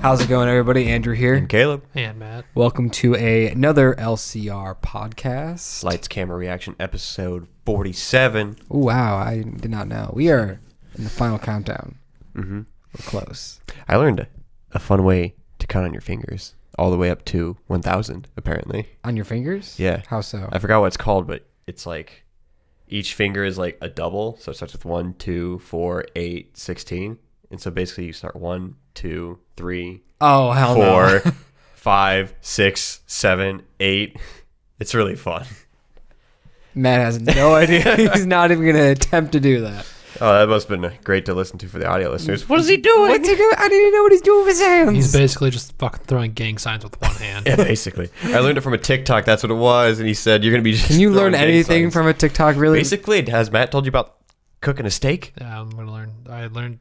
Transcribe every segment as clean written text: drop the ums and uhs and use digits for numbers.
How's it going, everybody? Andrew here. And Caleb. And Matt. Welcome to another LCR podcast. Lights, Camera, Reaction, episode 47. Oh, wow. I did not know. We are in the final countdown. Mm-hmm. We're close. I learned a fun way to count on your fingers. All the way up to 1,000, apparently. On your fingers? Yeah. How so? I forgot what it's called, but it's like each finger is like a double. So it starts with 1, 2, 4, 8, 16. And so basically you start 1, 2, 3, oh, hell 4, no. 5, 6, 7, 8. It's really fun. Matt has no idea. He's not even going to attempt to do that. Oh, that must have been great to listen to for the audio listeners. What is he doing? What's he doing? I didn't even know what he's doing with his hands. He's basically just fucking throwing gang signs with one hand. Yeah, basically. I learned it from a TikTok. That's what it was. And he said, you're going to be just Can you learn throwing gang anything signs. from a TikTok, really? Basically, has Matt told you about cooking a steak? Yeah, I'm going to learn.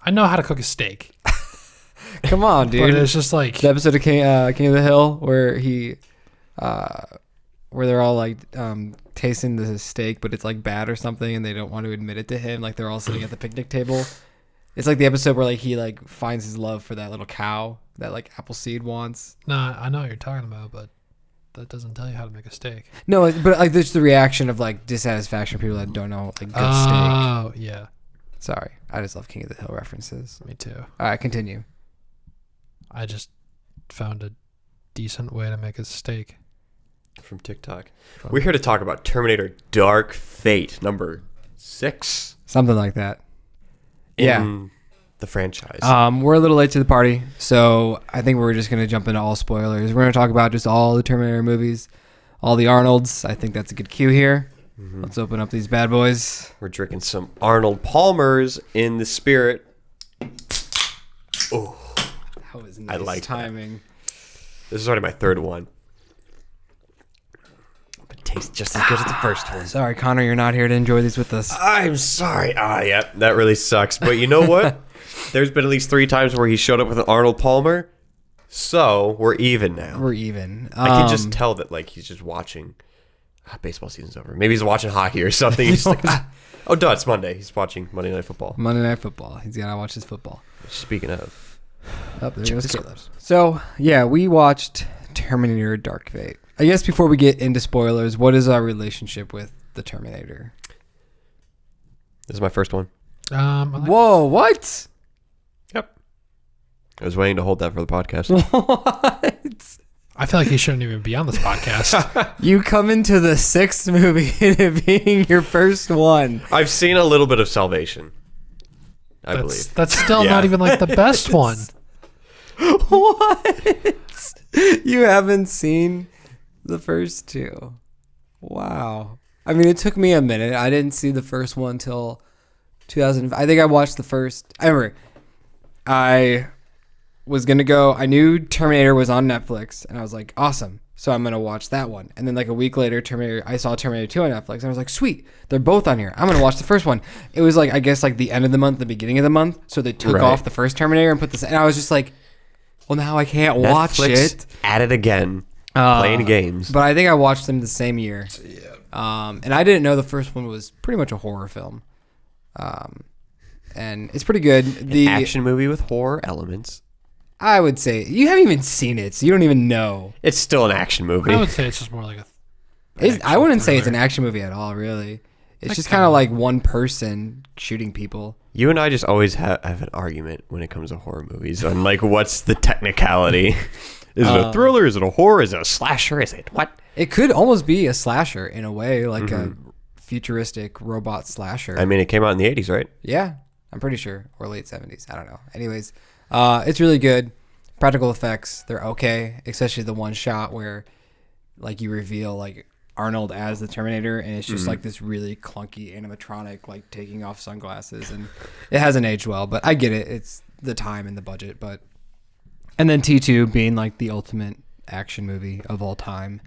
I know how to cook a steak. Come on, dude. But it's just like... The episode of King of the Hill where where they're all like tasting the steak, but it's like bad or something, and they don't want to admit it to him. Like they're all sitting at the picnic table. It's like the episode where like he like finds his love for that little cow that like Appleseed wants. Nah, I know what you're talking about, but that doesn't tell you how to make a steak. No, but like there's the reaction of like dissatisfaction of people that don't know like good steak. Oh, yeah. Sorry, I just love King of the Hill references. Me too. All right, continue. I just found a decent way to make a steak. From TikTok. We're here to talk about Terminator Dark Fate, number 6. Something like that. Yeah. In the franchise. We're a little late to the party, so I think we're just going to jump into all spoilers. We're going to talk about just all the Terminator movies, all the Arnolds. I think that's a good cue here. Mm-hmm. Let's open up these bad boys. We're drinking some Arnold Palmer's in the spirit. Oh, That was nice like timing. this is already my third one. But it tastes just as good as the first one. Sorry, Connor, you're not here to enjoy these with us. I'm sorry. Yeah, that really sucks. But you know what? There's been at least 3 times where he showed up with an Arnold Palmer. So we're even now. We're even. I can just tell that like he's just watching. Baseball season's over. Maybe he's watching hockey or something. He's just like, oh, duh, it's Monday. He's watching Monday Night Football. Monday Night Football. He's got to watch his football. Speaking of. Oh, there goes the Caleb. So, yeah, we watched Terminator Dark Fate. I guess before we get into spoilers, what is our relationship with the Terminator? This is my first one. Whoa, what? Yep. I was waiting to hold that for the podcast. What? I feel like he shouldn't even be on this podcast. You come into the 6th movie and it being your first one. I've seen a little bit of Salvation. I believe. That's still Yeah. not even like the best one. What? You haven't seen the first 2. Wow. I mean, it took me a minute. I didn't see the first one till 2005. I think I watched the first. I remember I was going to go. I knew Terminator was on Netflix, and I was like, awesome. So I'm going to watch that one. And then like a week later, I saw Terminator 2 on Netflix, and I was like, sweet. They're both on here. I'm going to watch the first one. It was like, I guess like the end of the month, the beginning of the month. So they took Right. off the first Terminator and put this, and I was just like, well, now I can't watch Netflix it. at it again. Playing games. But I think I watched them the same year. And I didn't know the first one was pretty much a horror film. And it's pretty good. The action movie with horror elements. I would say you haven't even seen it, so you don't even know. It's still an action movie. I would say it's just more like a... I wouldn't say it's an thriller. action movie at all, really. It's Like just kind of like one person shooting people. You and I just always have an argument when it comes to horror movies on like what's the technicality. Is it a thriller? Is it a horror? Is it a slasher? Is it what? It could almost be a slasher in a way, like a futuristic robot slasher. I mean, it came out in the 80s, right? Yeah, I'm pretty sure. Or late 70s. I don't know. Anyways, it's really good. Practical effects, they're okay. Especially the one shot where like you reveal like Arnold as the Terminator, and it's just like this really clunky animatronic like taking off sunglasses, and it hasn't aged well, but I get it. It's the time and the budget, but and then T2 being like the ultimate action movie of all time.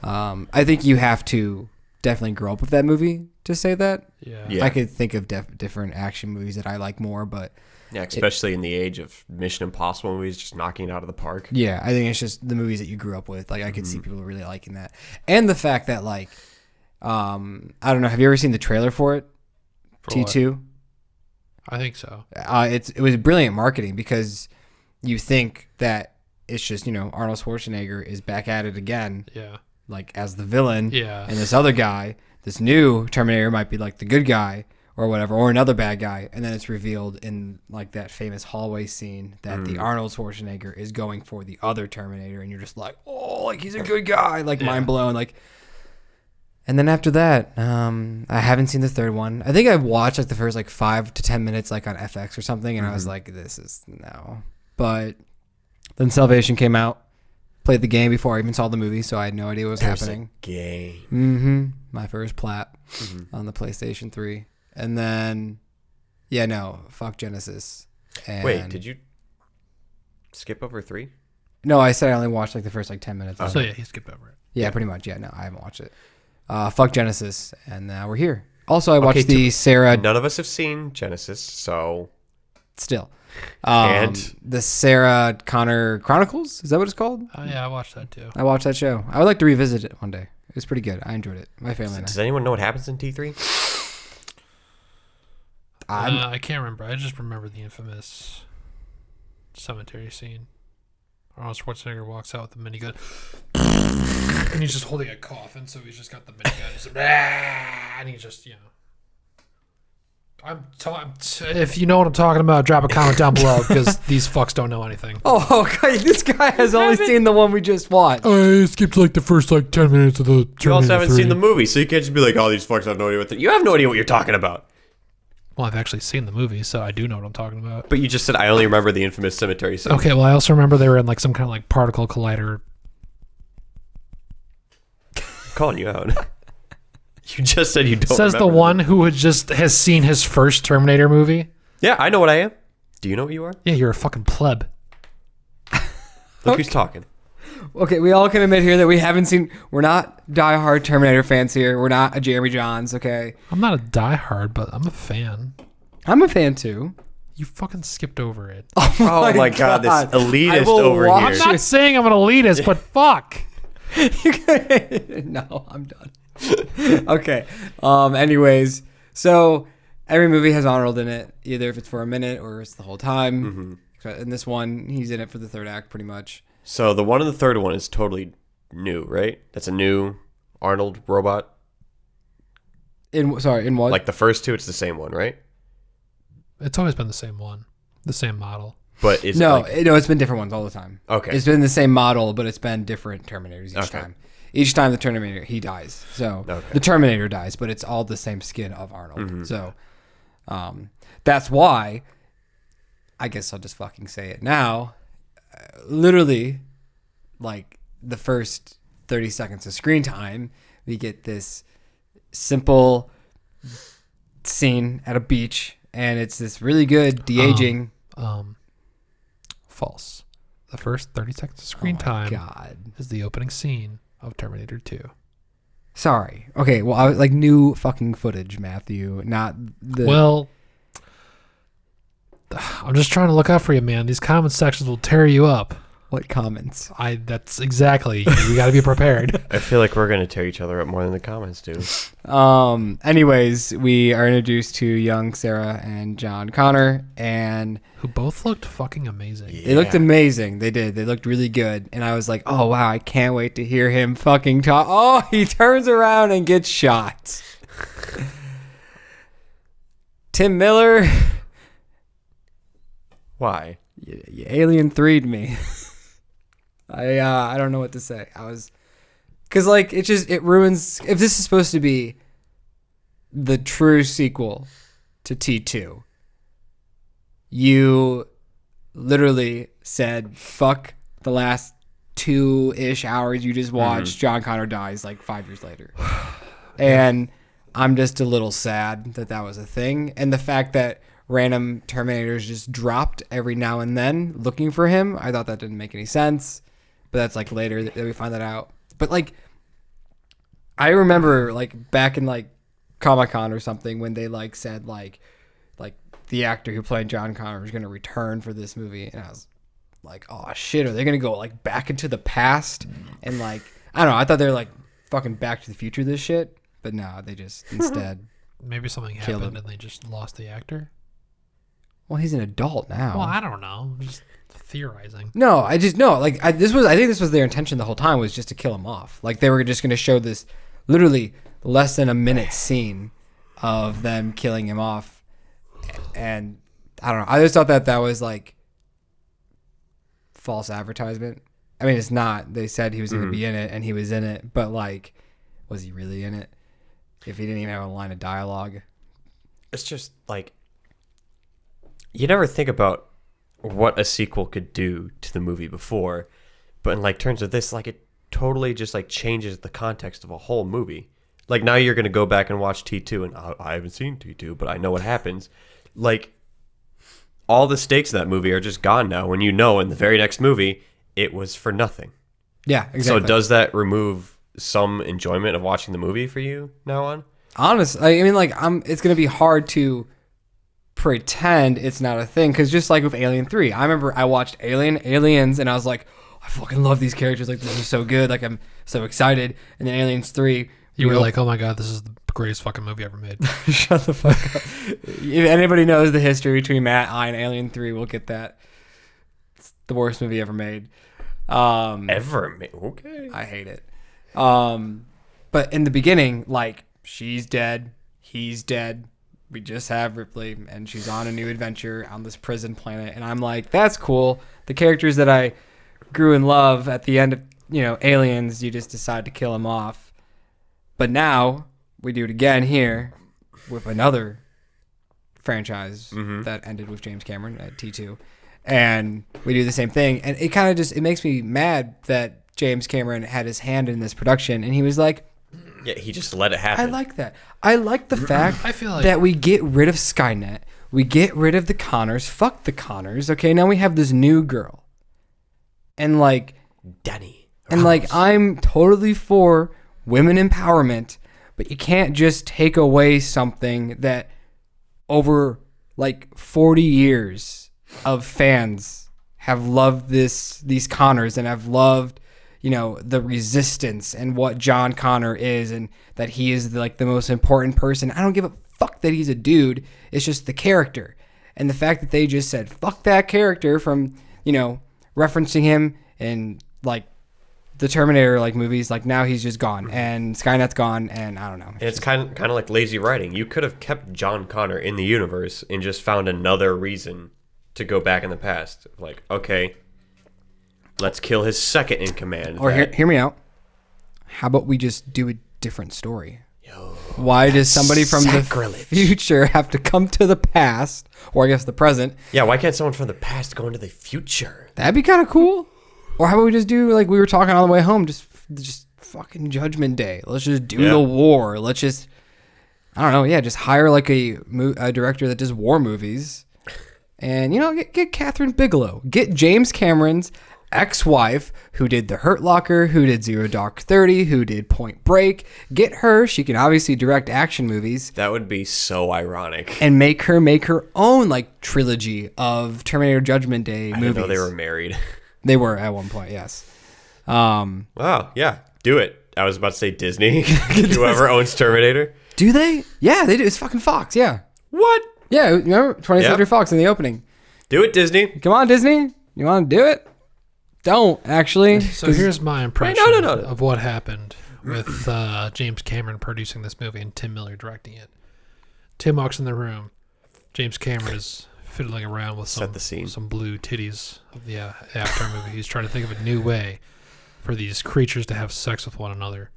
I think you have to definitely grow up with that movie to say that. Yeah. I could think of different action movies that I like more, but Yeah, especially in the age of Mission Impossible movies, just knocking it out of the park. yeah, I think it's just the movies that you grew up with. Like I could see people really liking that, and the fact that like, I don't know. Have you ever seen the trailer for it? For what? T2. I think so. It was brilliant marketing because you think that it's just, Arnold Schwarzenegger is back at it again, Yeah. like as the villain. Yeah. And this other guy, this new Terminator might be like the good guy or whatever, or another bad guy. And then it's revealed in like that famous hallway scene that the Arnold Schwarzenegger is going for the other Terminator. And you're just like, oh, like he's a good guy, like mind blown. Like, and then after that, I haven't seen the third one. I think I watched like the first like 5 to 10 minutes like on FX or something. And I was like, this is no. But then Salvation came out. Played the game before I even saw the movie, so I had no idea what was happening. Game. My first plat on the PlayStation 3. And then, fuck Genesis. And Wait, did you skip over 3? No, I said I only watched like the first like 10 minutes. So yeah, he skipped over it. Yeah, pretty much. Yeah, no, I haven't watched it. Fuck Genesis, and now we're here. Also, I watched the Sarah. None of us have seen Genesis, so Still. And? The Sarah Connor Chronicles, is that what it's called? Oh yeah, I watched that too. I watched that show. I would like to revisit it one day. It was pretty good. I enjoyed it. My family and I. Does anyone know what happens in T3? I can't remember. I just remember the infamous cemetery scene. Arnold Schwarzenegger walks out with the minigun, and he's just holding a coffin, so he's just got the minigun, just, and he just, if you know what I'm talking about, drop a comment down below because these fucks don't know anything. Oh, okay. This guy has only seen the one we just watched. I skipped like the first 10 minutes of the Terminator. You also haven't seen the movie, so you can't just be like, "Oh, these fucks have no idea what." You have no idea what you're talking about. Well, I've actually seen the movie, so I do know what I'm talking about. But you just said I only remember the infamous cemetery scene. Okay, well, I also remember they were in like some kind of like particle collider. I'm calling you out. You just said you don't. Says the one who has seen his first Terminator movie. Yeah, I know what I am. Do you know what you are? Yeah, you're a fucking pleb. Look who's talking. Okay, we all can admit here that we haven't seen. We're not diehard Terminator fans here. We're not a Jeremy Johns. Okay, I'm not a diehard, but I'm a fan. I'm a fan too. You fucking skipped over it. Oh my god, this elitist over here. I'm not saying I'm an elitist, but fuck. No, I'm done. Okay. Anyways, so every movie has Arnold in it, either if it's for a minute or it's the whole time. In this one, he's in it for the third act, pretty much. So the one in the third one is totally new, right? That's a new Arnold robot. In what? Like the first two, it's the same one, right? It's always been the same one, the same model. But is no, it like, it's been different ones all the time. Okay. It's been the same model, but it's been different Terminators each Okay. time. Each time the Terminator, he dies. So the Terminator dies, but it's all the same skin of Arnold. So that's why, I guess I'll just fucking say it now, literally, like the first 30 seconds of screen time, we get this simple scene at a beach, and it's this really good de-aging. False. The first 30 seconds of screen time God. is the opening scene of Terminator 2. Sorry. Okay, well, I was like new fucking footage, Matthew, not the... Well, I'm just trying to look out for you, man. These comment sections will tear you up. What comments? That's exactly. We got to be prepared. I feel like we're going to tear each other up more than the comments do. Anyways, we are introduced to young Sarah and John Connor, and Who both looked fucking amazing. they looked amazing. They did. They looked really good. And I was like, oh, wow, I can't wait to hear him fucking talk. Oh, he turns around and gets shot. Tim Miller, Why? you Alien 3'd me. I don't know what to say. Because like it ruins. If this is supposed to be the true sequel to T2, you literally said fuck the last 2-ish hours you just watched. John Connor dies like 5 years later, and I'm just a little sad that was a thing, and the fact that random Terminators just dropped every now and then looking for him. I thought that didn't make any sense, but that's like later that we find that out. But like, I remember like back in like Comic-Con or something when they like said like the actor who played John Connor was going to return for this movie. And I was like, oh shit, are they going to go like back into the past? And like, I don't know. I thought they were like fucking Back to the Future this shit, but no, they just instead. Maybe something Killed happened him. and they just lost the actor. Well, he's an adult now. Well, I don't know. I'm just theorizing. No, I just no. Like I think this was their intention the whole time, was just to kill him off. Like they were just going to show this literally less than a minute scene of them killing him off, and I don't know. I just thought that was like false advertisement. I mean, it's not. They said he was going to be in it, and he was in it, but like, was he really in it? If he didn't even have a line of dialogue. It's just like, you never think about what a sequel could do to the movie before, but in like terms of this, like it totally just like changes the context of a whole movie. Like now you're going to go back and watch T2, and I haven't seen T2, but I know what happens. Like all the stakes of that movie are just gone now when you know in the very next movie it was for nothing. Yeah, exactly. So does that remove some enjoyment of watching the movie for you now on? Honestly, I mean, like, it's going to be hard to pretend it's not a thing, because just like with Alien 3, I remember I watched Aliens, and I was like, I fucking love these characters. Like, this is so good. Like, I'm so excited. And then Aliens 3. You were like, oh my God, this is the greatest fucking movie ever made. Shut the fuck up. If anybody knows the history between Matt, I, and Alien 3, we'll get that. It's the worst movie ever made. Ever made? Okay. I hate it. But in the beginning, like, she's dead, he's dead, we just have Ripley, and she's on a new adventure on this prison planet, and I'm like, that's cool. The characters that I grew in love at the end of, Aliens, you just decide to kill them off. But now we do it again here with another franchise that ended with James Cameron at T2, and we do the same thing, and it kind of just, it makes me mad that James Cameron had his hand in this production, and he was like, yeah, he just let it happen. I like that. I like the fact I feel like that we get rid of Skynet. We get rid of the Connors. Fuck the Connors. Okay, now we have this new girl. And like, Danny. And like, I'm totally for women empowerment, but you can't just take away something that over like 40 years of fans have loved these Connors and have loved, the resistance and what John Connor is, and that he is like the most important person. I don't give a fuck that he's a dude. It's just the character. And the fact that they just said, fuck that character from, referencing him in like the Terminator like movies, like now he's just gone and Skynet's gone, and I don't know. It's kind of like lazy writing. You could have kept John Connor in the universe and just found another reason to go back in the past. Like, okay, let's kill his second in command. Or hear me out. How about we just do a different story? Why does somebody from the future have to come to the past, or I guess the present? Yeah, why can't someone from the past go into the future? That'd be kind of cool. Or how about we just do, like we were talking on the way home, just fucking Judgment Day. Let's just do the war. Let's just, I don't know, just hire like a director that does war movies. And, get Catherine Bigelow. Get James Cameron's ex-wife, who did The Hurt Locker, who did Zero Dark 30, who did Point Break. Get her. She can obviously direct action movies. That would be so ironic. And make her own, like, trilogy of Terminator Judgment Day movies. I didn't know they were married. They were at one point, yes. Wow, yeah, do it. I was about to say Disney. Whoever owns Terminator. Do they? Yeah, they do. It's fucking Fox, yeah. What? Yeah, remember 20th Century Fox in the opening. Do it, Disney. Come on, Disney. You want to do it? Don't, actually. So here's my impression No. of what happened with James Cameron producing this movie and Tim Miller directing it. Tim walks in the room. James Cameron is fiddling around with some blue titties of the Avatar movie. He's trying to think of a new way for these creatures to have sex with one another.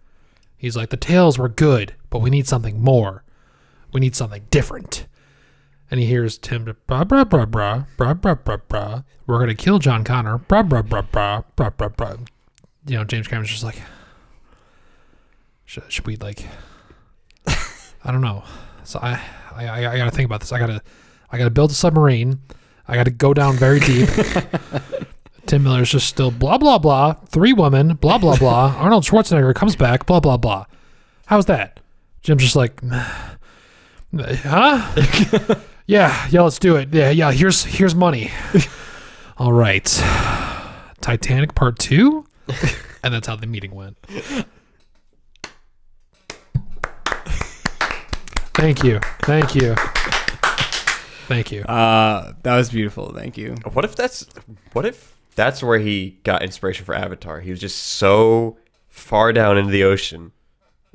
He's like, the tales were good, but we need something more. We need something different. And he hears Tim, blah, blah, blah, blah, blah, blah, blah, blah. We're going to kill John Connor, blah, blah, blah, blah, blah, blah, blah. James Cameron's just like, should we, like, I don't know. So I got to think about this. I got to build a submarine. I got to go down very deep. Tim Miller's just still blah, blah, blah. 3 women, blah, blah, blah. Arnold Schwarzenegger comes back, blah, blah, blah. How's that? Jim's just like, huh? Yeah, let's do it. Yeah, here's money. All right. Titanic Part 2? And that's how the meeting went. Thank you. Thank you. That was beautiful. Thank you. What if that's where he got inspiration for Avatar? He was just so far down into the ocean,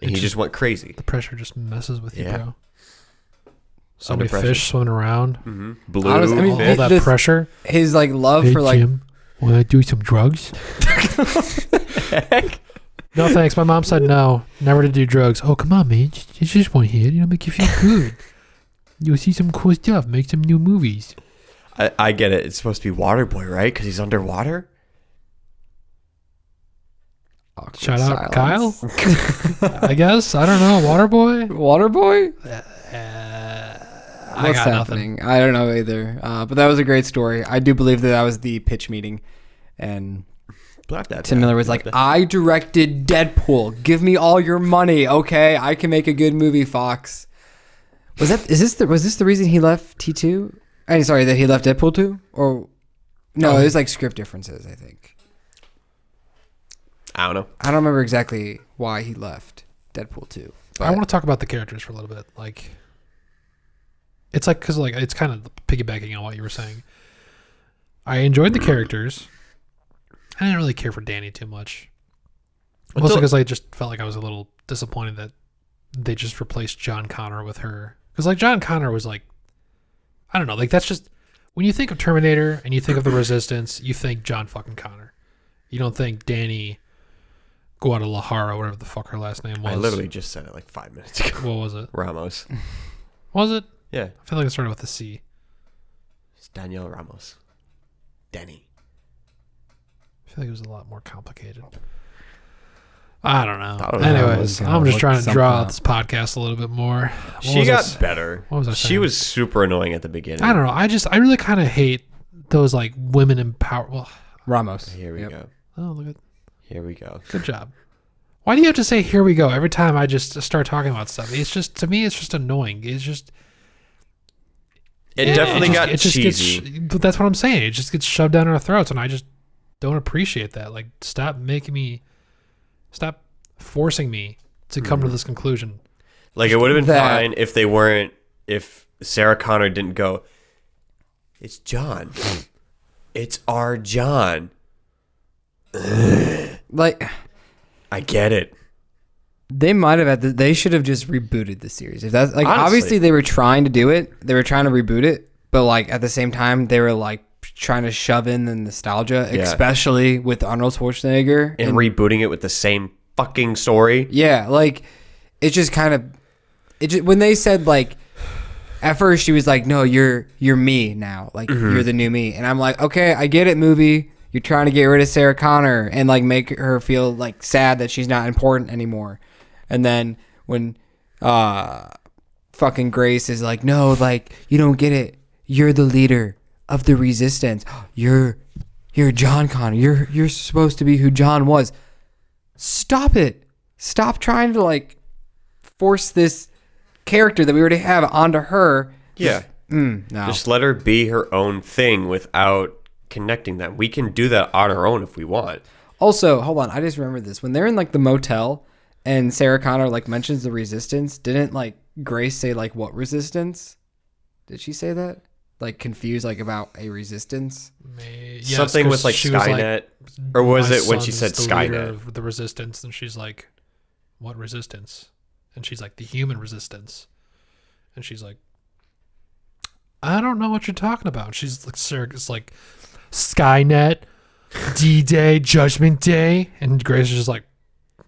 and he just went crazy. The pressure just messes with you, Yeah. bro. So many pressure. fish swimming around. Mm-hmm. Blue. Honestly, I mean, All it- that this- pressure. His like love Hey, for like Jim, want to do some drugs? No thanks. My mom said no, never to do drugs. Oh, come on, man. It's just one hit. Make you feel good. You'll see some cool stuff. Make some new movies. I get it. It's supposed to be Waterboy, right? Because he's underwater. awkward Shout out silence. Kyle. I guess. I don't know. Waterboy? Waterboy. I What's got happening? I don't know either. But that was a great story. I do believe that was the pitch meeting, and Tim Miller was like, "I directed Deadpool. Give me all your money, okay? I can make a good movie, Fox." Was this the reason he left T2? Sorry, that he left Deadpool 2? Or no, it was like script differences, I think. I don't know. I don't remember exactly why he left Deadpool 2. I want to talk about the characters for a little bit. Like, it's like, because like, it's kind of piggybacking on what you were saying. I enjoyed the characters. I didn't really care for Danny too much. Mostly because I just felt like I was a little disappointed that they just replaced John Connor with her. Because like John Connor was like, I don't know, like that's just, when you think of Terminator and you think of the Resistance, you think John fucking Connor. You don't think Danny Guadalajara, whatever the fuck her last name was. I literally just said it like 5 minutes ago. What was it? Ramos. Was it? Yeah. I feel like it started with a C. It's Daniel Ramos. Danny. I feel like it was a lot more complicated. I don't know. I don't know. Anyways, Gonna I'm just look trying to something draw up. this podcast a little bit more. What She was I got s- better. What was I She saying? was super annoying at the beginning. I don't know. I really kind of hate those like women in power. Well, Ramos. Here we Yep. go. oh, look at, Here we go. good job. Why do you have to say "here we go" every time I just start talking about stuff? It's just, to me, it's just annoying. It's just It definitely got cheesy. but that's what I'm saying. It just gets shoved down our throats, and I just don't appreciate that. Like, stop forcing me to come to this conclusion. Like, it would have been That- fine if Sarah Connor didn't go, "It's John. It's our John." Like, I get it. they might have they should have just rebooted the series. If that's like, Honestly. obviously they were trying to do it. They were trying to reboot it, but like at the same time they were like trying to shove in the nostalgia, Yeah. especially with Arnold Schwarzenegger And rebooting it with the same fucking story. yeah, like it just kind of when they said like at first she was like, "No, you're me now. Like you're the new me." And I'm like, "Okay, I get it, movie. You're trying to get rid of Sarah Connor and like make her feel like sad that she's not important anymore." And then when fucking Grace is like, "No, like you don't get it. You're the leader of the resistance. You're John Connor. You're supposed to be who John was." Stop it. Stop trying to like force this character that we already have onto her. Yeah. No. Just let her be her own thing without connecting them. We can do that on our own if we want. Also, hold on. I just remembered this. When they're in like the motel and Sarah Connor like mentions the resistance, didn't like Grace say like what resistance? Did she say that? Like confused like about a resistance? Yes, Something 'cause with like she was Skynet. Or was "My it when she son's said the leader Skynet? of the resistance?" And she's like, "What resistance?" And she's like, "The human resistance." And she's like, "I don't know what you're talking about." She's like, "It's like Skynet, D-Day, Judgment Day," and Grace is just like,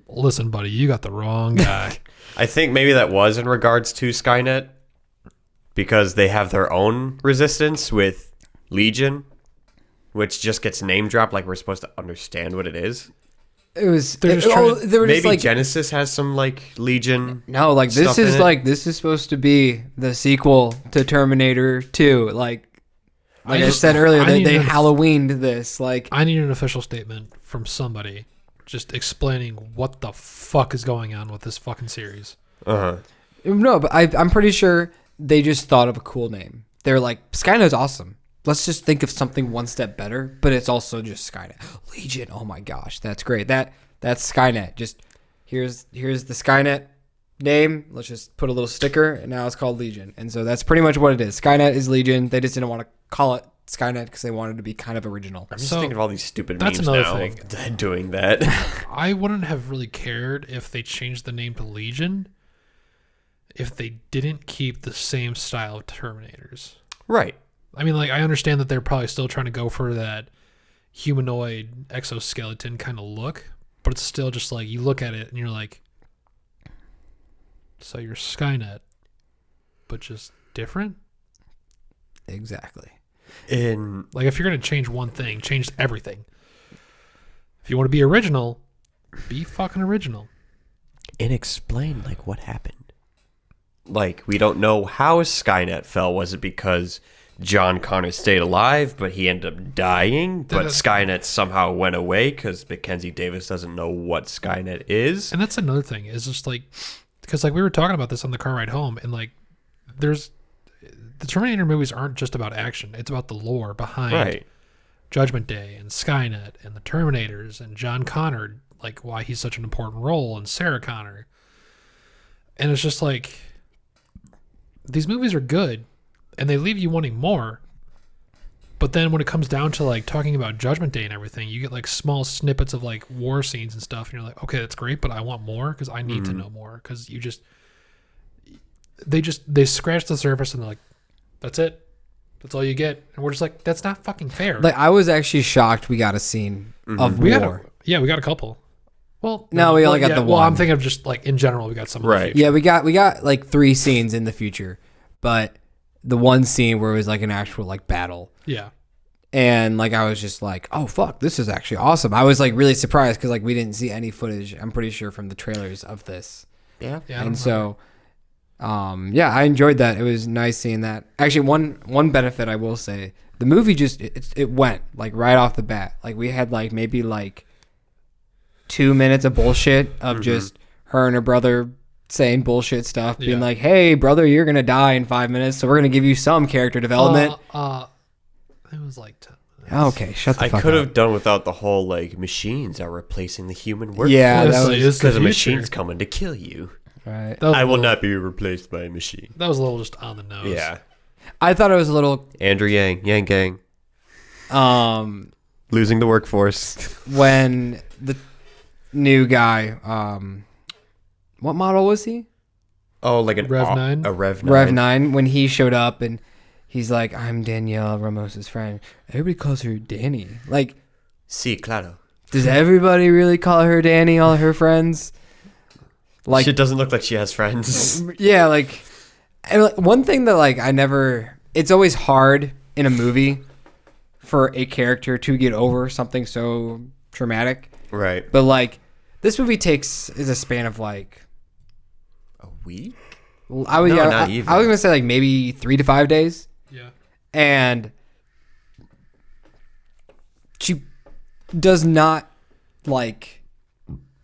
"Listen, buddy, you got the wrong guy." I think maybe that was in regards to Skynet because they have their own resistance with Legion, which just gets name dropped like we're supposed to understand what it is. It was They're just trying to- they were just Maybe like Genesis has some like Legion. no, like this stuff in is it. like this is supposed to be the sequel to Terminator 2. Like I just- said earlier, I they need an- Halloweened this. Like I need an official statement from somebody just explaining what the fuck is going on with this fucking series. Uh-huh. no, but I'm pretty sure they just thought of a cool name. They're like, Skynet's awesome. Let's just think of something one step better, but it's also just Skynet. Legion, oh my gosh, that's great. That's Skynet. Just here's the Skynet name. Let's just put a little sticker, and now it's called Legion. And so that's pretty much what it is. Skynet is Legion. They just didn't want to call it Skynet because they wanted to be kind of original. I'm just So, thinking of all these stupid that's memes another now thing. doing that. I wouldn't have really cared if they changed the name to Legion if they didn't keep the same style of Terminators. Right. I mean, like, I understand that they're probably still trying to go for that humanoid exoskeleton kind of look, but it's still just like, you look at it and you're like, so you're Skynet, but just different? Exactly. Like, if you're going to change one thing, change everything. If you want to be original, be fucking original. And explain, like, what happened. Like, we don't know how Skynet fell. Was it because John Connor stayed alive, but he ended up dying? But Skynet somehow went away because Mackenzie Davis doesn't know what Skynet is? And that's another thing, is just like, because like we were talking about this on the car ride home, and like, the Terminator movies aren't just about action. It's about the lore behind Judgment Day and Skynet and the Terminators and John Connor, like why he's such an important role, and Sarah Connor. And it's just like, these movies are good and they leave you wanting more. But then when it comes down to like talking about Judgment Day and everything, you get like small snippets of like war scenes and stuff. And you're like, okay, that's great, but I want more because I need to know more. Because they scratch the surface and they're like, that's it. That's all you get. And we're just like, that's not fucking fair. Like, I was actually shocked we got a scene of we war. we got a couple. Well, No, we only got the Well, one. I'm thinking of just like in general, we got some. Right. Yeah, we got like 3 scenes in the future, but the one scene where it was like an actual like battle. Yeah. And like I was just like, oh fuck, this is actually awesome. I was like really surprised because like we didn't see any footage, I'm pretty sure, from the trailers of this. Yeah. Yeah. And so yeah, I enjoyed that. It was nice seeing that. Actually, one benefit I will say, the movie just it went like right off the bat. Like we had like maybe like 2 minutes of bullshit of just her and her brother saying bullshit stuff, being like, hey brother, you're gonna die in 5 minutes, so we're gonna give you some character development. It was like 10 minutes. Okay, shut the I fuck could up. have done without the whole like machines are replacing the human workforce. Yeah, that Honestly, was it's the because a future. machine's coming to kill you. right. That was I a will little- not be replaced by a machine. That was a little just on the nose. Yeah. I thought it was a little Andrew Yang, Yang Gang, losing the workforce. when the new guy, what model was he? Oh, like an Rev 9? A Rev 9. Rev 9, when he showed up and he's like, I'm Danielle Ramos's friend. Everybody calls her Danny. Like, Sí, claro. does everybody really call her Danny, all her friends? Like, She doesn't look like she has friends. yeah, like, and like, one thing that like it's always hard in a movie for a character to get over something so traumatic. Right. But like, this movie is a span of like, A week? I was No, yeah, not I even. was gonna say like maybe 3 to 5 days. Yeah. And she does not like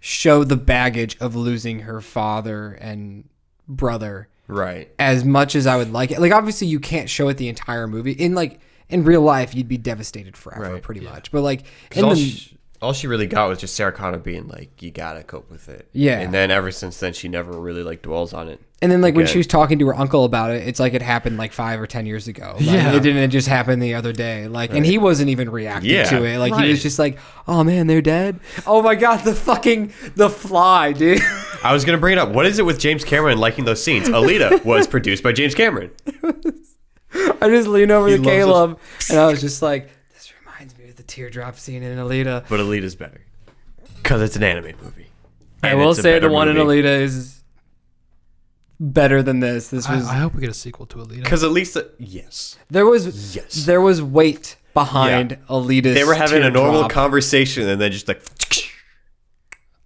show the baggage of losing her father and brother Right. as much as I would like it. Like, obviously you can't show it the entire movie. In real life, you'd be devastated forever, Right. pretty much. But like, 'Cause all she really got was just Sarah Connor being like, you gotta cope with it. Yeah. And then ever since then, she never really like dwells on it. and then like when again. she was talking to her uncle about it, it's like it happened like 5 or 10 years ago. Like, Yeah. it didn't just happen the other day. Like, and he wasn't even reacting Yeah. to it. Like, he Right. was just like, "Oh man, they're dead." Oh my god, the Fly, dude. I was gonna bring it up. What is it with James Cameron liking those scenes? Alita was produced by James Cameron. I just leaned over He to loves Caleb and I was just like, "This reminds me of the teardrop scene in Alita." But Alita's better. Because it's an anime movie. I And will it's a say the better one in movie. Alita is better than this. This was I hope we get a sequel to Alita. Because at least, yes. there was Yes. there was weight behind Alita's. They were having a normal teardrop. conversation and then just like...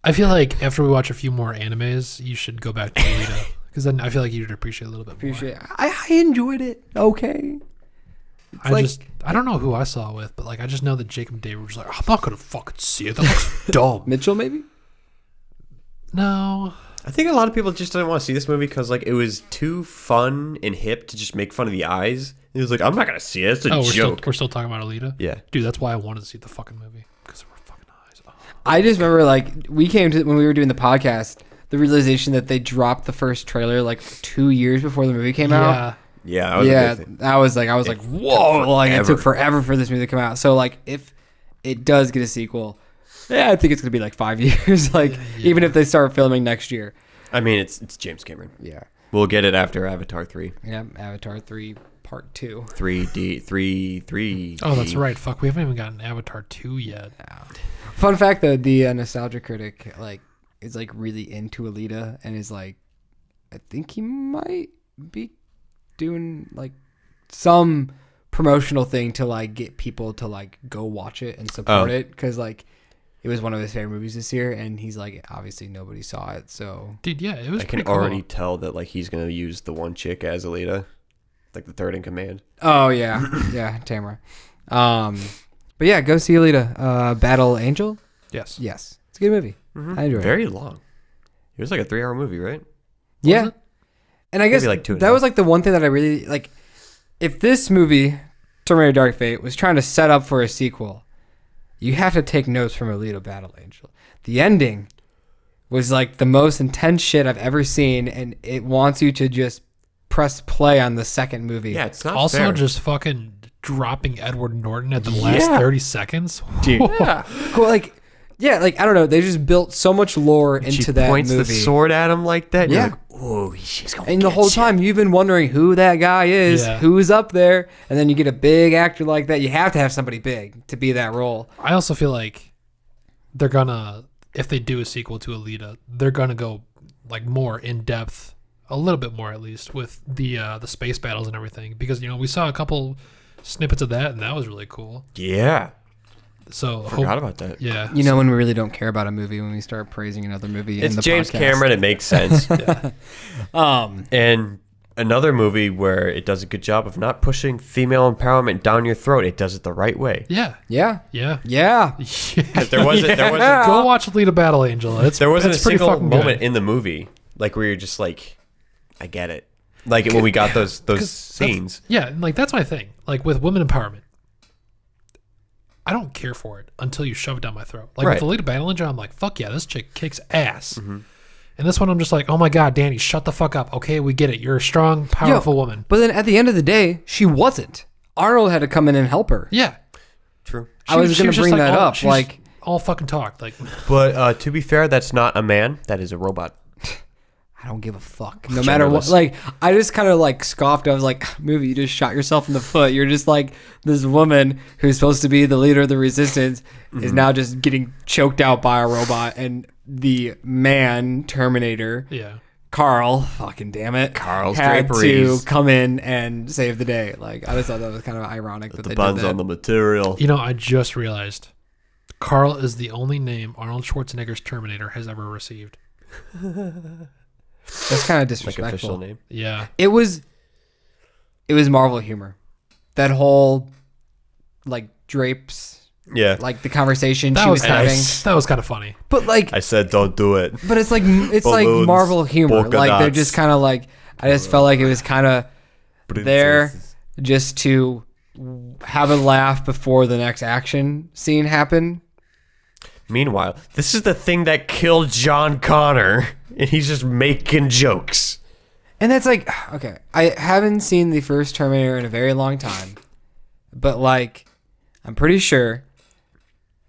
I feel like after we watch a few more animes, you should go back to Alita. Because then I feel like you'd appreciate it a little bit more. I enjoyed it. Okay. I don't know who I saw it with, but like I just know that Jacob and Dave were just like, I'm not gonna fucking see it. That looks dumb. Mitchell, maybe? No. I think a lot of people just didn't want to see this movie because like it was too fun and hip to just make fun of the eyes. It was like, I'm not going to see it. It's a joke. We're still talking about Alita? Yeah. Dude, that's why I wanted to see the fucking movie. Because of her fucking eyes. Oh. I just remember like we came to when we were doing the podcast, the realization that they dropped the first trailer like 2 years before the movie came out. Yeah, that was a Yeah, good thing. I was like, whoa! Like it took forever for this movie to come out. So like, if it does get a sequel, yeah, I think it's gonna be like 5 years. Like even if they start filming next year. I mean, it's James Cameron. Yeah. We'll get it after Avatar 3. Yeah, Avatar 3 Part 2. 3D. Oh, that's right. Fuck, we haven't even gotten Avatar 2 yet. Fun fact though, the Nostalgia Critic like is like really into Alita and is like, I think he might be doing like some promotional thing to like get people to like go watch it and support it, because like it was one of his favorite movies this year, and he's like, obviously nobody saw it, so Dude, yeah, it was I pretty can cool. already tell that like he's gonna use the one chick as Alita, like the third in command. oh yeah Tamara. But yeah, go see Alita. Battle Angel. Yes. Yes, it's a good movie. I enjoyed it. Very long. It was like a 3-hour movie, right? Yeah. it? And I guess Maybe like 2.5. that was like the one thing that I really like. If this movie, Terminator Dark Fate, was trying to set up for a sequel, you have to take notes from Alita Battle Angel. The ending was like the most intense shit I've ever seen, and it wants you to just press play on the second movie. Yeah, it's not Also, fair. just fucking dropping Edward Norton at the last 30 seconds. Dude. Yeah. Cool. Like, yeah, like I don't know. They just built so much lore She into that points movie. the sword at him like that. And Yeah. You're like, oh, she's gonna. And the get whole you." time you've been wondering who that guy is, Yeah. who's up there, and then you get a big actor like that. You have to have somebody big to be that role. I also feel like they're gonna, if they do a sequel to Alita, they're gonna go like more in depth, a little bit more at least, with the space battles and everything, because we saw a couple snippets of that and that was really cool. Yeah, So forgot about that. Yeah, You know when we really don't care about a movie, when we start praising another movie It's in the James podcast. Cameron. It makes sense. yeah. And another movie where it does a good job of not pushing female empowerment down your throat. It does it the right way. Yeah. Yeah. Yeah. Yeah. There wasn't. Go watch Alita Battle Angel. There wasn't a it's pretty single fucking moment good. in the movie like where you're just like, I get it. Like when we got those 'Cause scenes. Yeah, like that's my thing. Like with women empowerment, I don't care for it until you shove it down my throat. Like Right. with Alita Battle Angel, I'm like, fuck yeah, this chick kicks ass. And this one, I'm just like, oh my god, Danny, shut the fuck up. Okay, we get it. You're a strong, powerful woman. But then at the end of the day, she wasn't. Arnold had to come in and help her. Yeah. True. I was she going to just bring like that all- up. she was Like, all fucking talk. Like, But to be fair, that's not a man. That is a robot. I don't give a fuck. No matter what. Genderless. Like, I just kind of like scoffed. I was like, movie, you just shot yourself in the foot. You're just like this woman who's supposed to be the leader of the resistance is now just getting choked out by a robot. And the man, Terminator, yeah. Carl, fucking damn it, Carl's had draperies. to come in and save the day. Like, I just thought that was kind of ironic that The they buns did that. on the material. I just realized Carl is the only name Arnold Schwarzenegger's Terminator has ever received. That's kind of Like disrespectful. official name. Yeah. It was Marvel humor. That whole like drapes, Yeah. like the conversation That she was was having. that was kind of funny. But like, I said don't do it. but it's like Balloons, Marvel humor. polka Like they're dots. just kind of like. I just felt like it was kind of there just to have a laugh before the next action scene happened. Meanwhile, this is the thing that killed John Connor, and he's just making jokes. And that's like, okay, I haven't seen the first Terminator in a very long time, but like, I'm pretty sure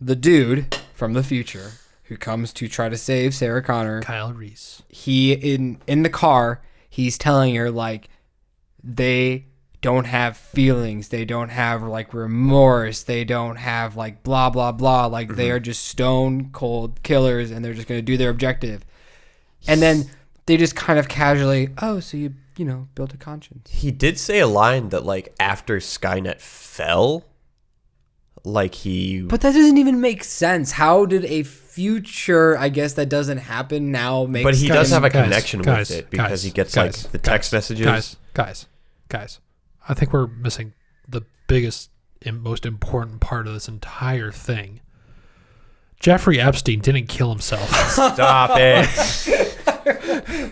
the dude from the future who comes to try to save Sarah Connor, Kyle Reese. he in the car, he's telling her like they don't have feelings, they don't have like remorse, they don't have like blah blah blah, like they are just stone cold killers and they're just going to do their objective. And then they just kind of casually, oh, so you built a conscience. He did say a line that, like, after Skynet fell, like he... But that doesn't even make sense. How did a future, I guess, that doesn't happen now make But he sense? does have a Guys, connection guys, with it because guys, he gets, guys, like, the text messages. Guys. I think we're missing the biggest and most important part of this entire thing. Jeffrey Epstein didn't kill himself. Stop it.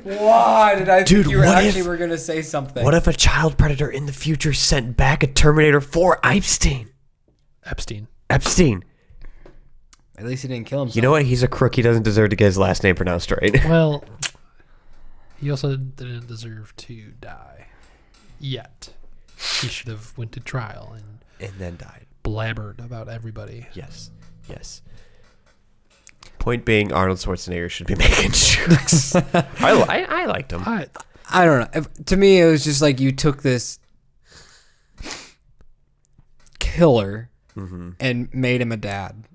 Why did I Dude, think you were what actually if- were going to say something? What if a child predator in the future sent back a Terminator for Epstein? Epstein. Epstein. At least he didn't kill himself. You know what? He's a crook. He doesn't deserve to get his last name pronounced right. Well, he also didn't deserve to die yet. He should have went to trial and And then died. blabbered about everybody. Yes. Point being, Arnold Schwarzenegger should be making jokes. I liked him. I don't know. To me, it was just like you took this killer and made him a dad.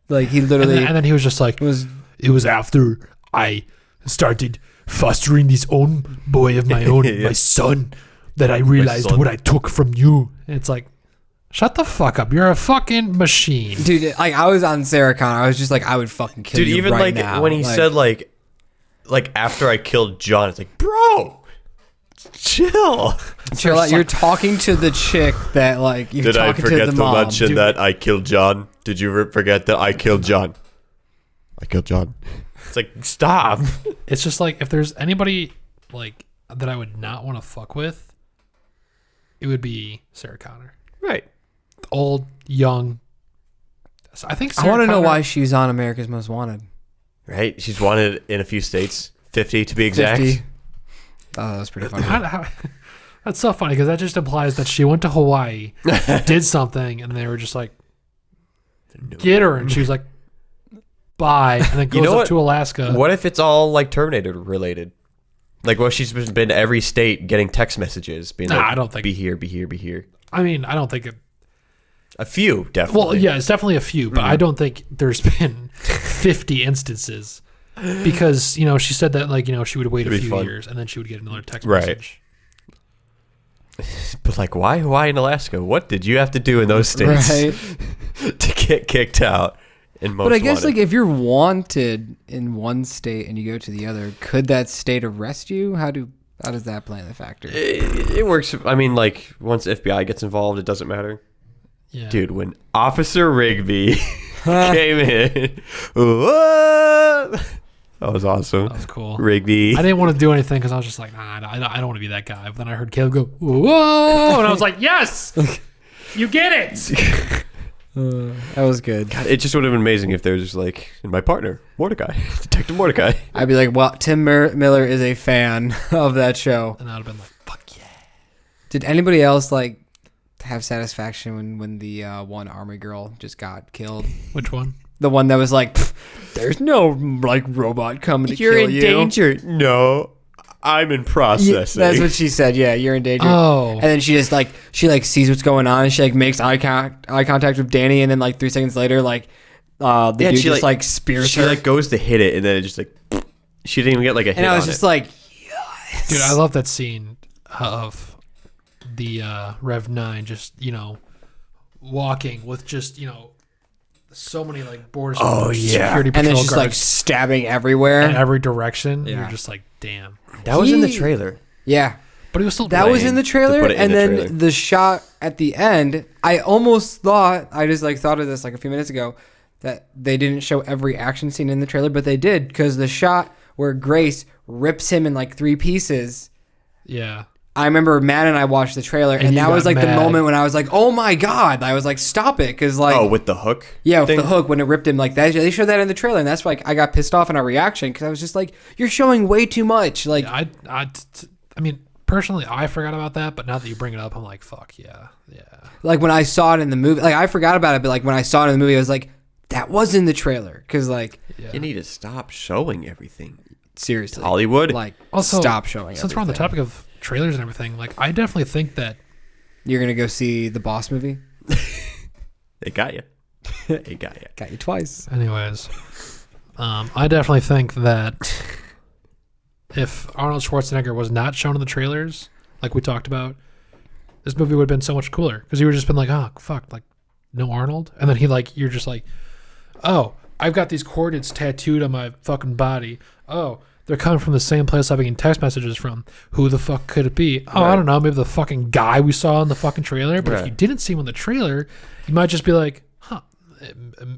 Like he literally, and then he was just like, it was after I started fostering this own boy of my own, Yeah. my son, that I realized son. what I took from you. And it's like, shut the fuck up. You're a fucking machine. dude. Like I was on Sarah Connor. I was just like, I would fucking kill Dude, you even right like now. when he said like after I killed John, it's like, bro, chill. chill out. You're talking to the chick that like you're Did I talking to forget the to mom. mention Dude. that I killed John? Did you forget that I killed John? I killed John. It's like, stop. It's just like, if there's anybody like that I would not want to fuck with, it would be Sarah Connor. Right. Old, young. So I think I Sarah want to know Connor- why she's on America's Most Wanted. Right. She's wanted in a few states, 50 to be exact. 50. Oh, that was pretty funny. That's so funny because that just implies that she went to Hawaii, did something, and they were just like, get her. And she was like, bye. And then goes know up what? to Alaska. What if it's all like Terminator related? Like, well, she's been to every state getting text messages, being Nah, like, I don't think- be here, be here, be here. I mean, I don't think it. A few, definitely. Well, yeah, it's definitely a few, but I don't think there's been 50 instances because, you know, she said that, like, you know, she would wait It'd a be few fun. years and then she would get another text Right. message. But like, why Hawaii and Alaska? What did you have to do in those states Right. to get kicked out? In most But I guess wanted? like if you're wanted in one state and you go to the other, could that state arrest you? How does that play in the factor? it works. I mean, like once FBI gets involved, it doesn't matter. Yeah. Dude, when Officer Rigby came in, what? That was awesome. That was cool. Rigby. I didn't want to do anything because I was just like, nah, I don't want to be that guy. But then I heard Caleb go, whoa, and I was like, yes, you get it. That was good. God, it just would have been amazing if there was just like, and my partner, Mordecai, Detective Mordecai. I'd be like, well, Tim Miller is a fan of that show. And I would have been like, fuck yeah. Did anybody else like have satisfaction when the one army girl just got killed? Which one? The one that was like, there's no like robot coming to You're kill in you. danger. No, I'm in Yeah, processing. that's what she said. Yeah, you're in danger. Oh. And then she just like sees what's going on, and she like makes eye contact with Danny, and then like 3 seconds later, like the dude she, just like spears she her. like goes to hit it, and then it just like she didn't even get like a hit. And I was on just it. like, Dude, I love that scene of the Rev 9 just, you know, walking with just, you know, so many like border security and patrol then she's like guards stabbing everywhere. in every direction. Yeah. You're just like, damn. that was in the He- trailer. Yeah, But he was still that was Lame in the to trailer, put it in and the then trailer. the shot at the end. I almost thought I just like thought of this like a few minutes ago that they didn't show every action scene in the trailer, but they did because the shot where Grace rips him in like 3 pieces. Yeah. I remember Matt and I watched the trailer, and you that got was like the mad. moment when I was like, "Oh my god!" I was like, "Stop it!" Because like, Oh, with the hook. yeah, with thing? the hook when it ripped him like that. They showed that in the trailer, and that's why I got pissed off in our reaction because I was just like, "You're showing way too much." Like, I mean, personally, I forgot about that, but now that you bring it up, I'm like, fuck yeah. Yeah. like when I saw it in the movie, like I forgot about it, but like when I saw it in the movie, I was like, "That was in the trailer." Because like, Yeah. You need to stop showing everything. seriously, Hollywood. like, Also, stop showing. Since we're on the everything. topic of trailers and everything, like, I definitely think that You're gonna go see the Boss movie. They got you. They got you. Got you twice. anyways, I definitely think that if Arnold Schwarzenegger was not shown in the trailers, like we talked about, this movie would have been so much cooler because you would have just been like, oh fuck, like no Arnold, and then you're just like, oh, I've got these coordinates tattooed on my fucking body. Oh, they're coming from the same place I've been getting text messages from. Who the fuck could it be? Oh, I Right. don't know, maybe the fucking guy we saw in the fucking trailer. But if Right. you didn't see him in the trailer, you might just be like, huh,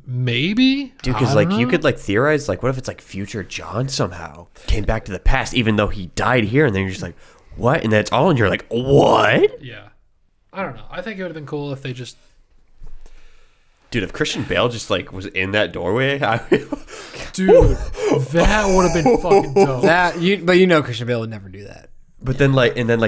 maybe, Dude, I because don't like you know. could like theorize like what if it's like future John somehow came back to the past even though he died here, and then you're just like, what? And then it's all, and you're like, what? Yeah. I don't know. I think it would have been cool if they just Dude, if Christian Bale just like was in that doorway, Dude, that would have been fucking dope. But you know Christian Bale would never do that. But then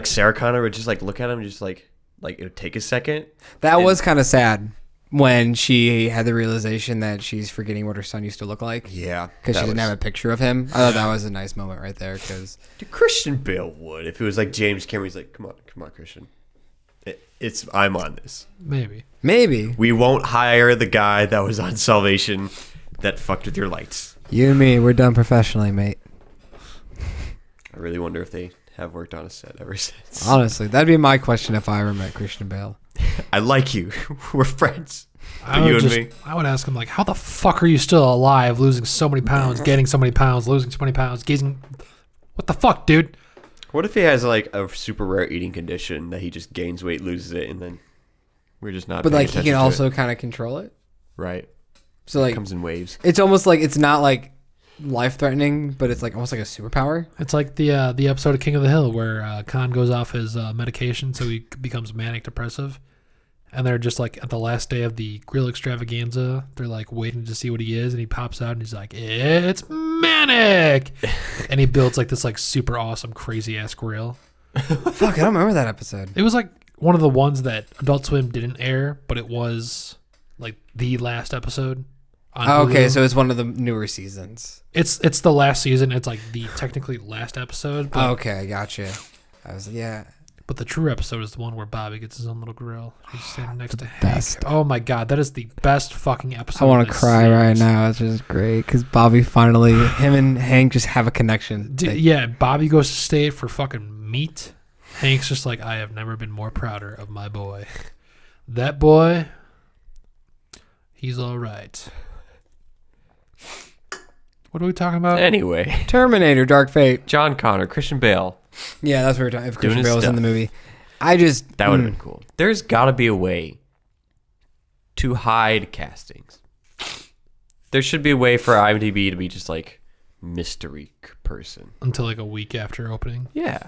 Sarah Connor would just like look at him, and just like it would take a second. That was kind of sad when she had the realization that she's forgetting what her son used to look like. Yeah, Because she didn't have a picture of him. I thought that was a nice moment right there. Because Christian Bale would, if it was like James Cameron, he's like, come on, Christian. I'm on this. maybe We won't hire the guy that was on Salvation that fucked with your lights. you and me, we're done professionally, mate. I really wonder if they have worked on a set ever since. Honestly, that'd be my question if I ever met Christian Bale. I like you. We're friends. I You would, and me. I would ask him, like, how the fuck are you still alive, losing so many pounds, gaining so many pounds, losing so many pounds, gaining... What the fuck, dude? What if he has like a super rare eating condition that he just gains weight, loses it, and then we're just not. But paying like he attention can to also it? kind of control it. Right. So like It comes in waves. it's almost like it's not like life threatening, but it's like almost like a superpower. It's like the episode of King of the Hill where Khan goes off his medication, so he becomes manic depressive, and they're just like at the last day of the grill extravaganza, they're like waiting to see what he is, and he pops out and he's like, "It's manic," and he builds like this like super awesome crazy ass grill. Fuck, I don't remember that episode. It was like one of the ones that Adult Swim didn't air, but it was like the last episode. On Oh, okay, Hulu. so it's one of the newer seasons. It's the last season. It's like the technically last episode. But, Oh, okay, gotcha. I was but the true episode is the one where Bobby gets his own little grill. He's standing next to Hank. best. Oh my god, that is the best fucking episode. I want of to this cry right series. now. It's just great because Bobby finally, him and Hank just have a connection. Yeah, Bobby goes to state for fucking meat. Hank's just like, I have never been more prouder of my boy. That boy, he's all right. What are we talking about? Anyway, Terminator, Dark Fate. John Connor, Christian Bale. Yeah, that's what we're talking. If Doing Christian his Bale was in stuff. the movie, I just That would have been cool. There's got to be a way to hide castings. There should be a way for IMDb to be just like mystery person. Until like a week after opening. Yeah.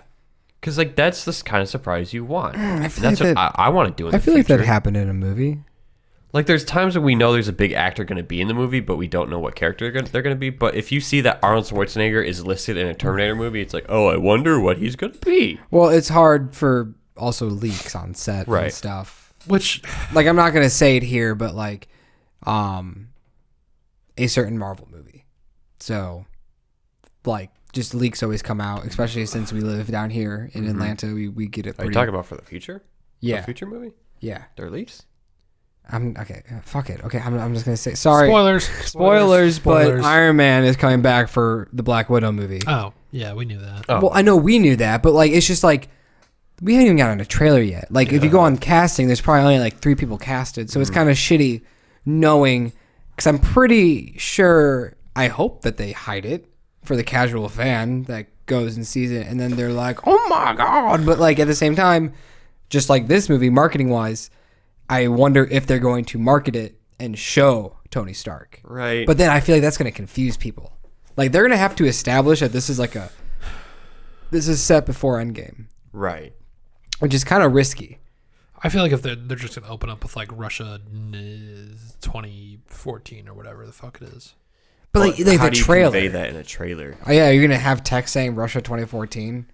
Because like that's the kind of surprise you want. I feel That's like what I want to do in I the feel like that future. happened in a movie. Like there's times when we know there's a big actor going to be in the movie, but we don't know what character they're going to be. But if you see that Arnold Schwarzenegger is listed in a Terminator movie, it's like, oh, I wonder what he's going to be. Well, it's hard for also leaks on set and Right. stuff. Which, Like I'm not gonna say it here, but like, a certain Marvel movie. So, like, just leaks always come out, especially since we live down here in Atlanta. We get it. Are you talking about for the future? Yeah, The future movie? yeah. Their leaks? I'm okay. Fuck it. Okay, I'm just gonna say sorry. spoilers. But Iron Man is coming back for the Black Widow movie. Oh, yeah, we knew that. Oh. Well, I know we knew that, but like, it's just like we haven't even gotten a trailer yet. Like, if you go on casting, there's probably only like 3 people casted, so it's kind of shitty knowing. Because I'm pretty sure, I hope that they hide it for the casual fan that goes and sees it, and then they're like, "Oh my god!" But like at the same time, just like this movie, marketing wise, I wonder if they're going to market it and show Tony Stark. Right. But then I feel like that's going to confuse people. Like they're going to have to establish that this is set before Endgame, right. which is kind of risky. I feel like if they're just going to open up with like Russia 2014 or whatever the fuck it is. But like How the do you trailer. convey that in a trailer? Oh yeah, you're going to have text saying Russia 2014.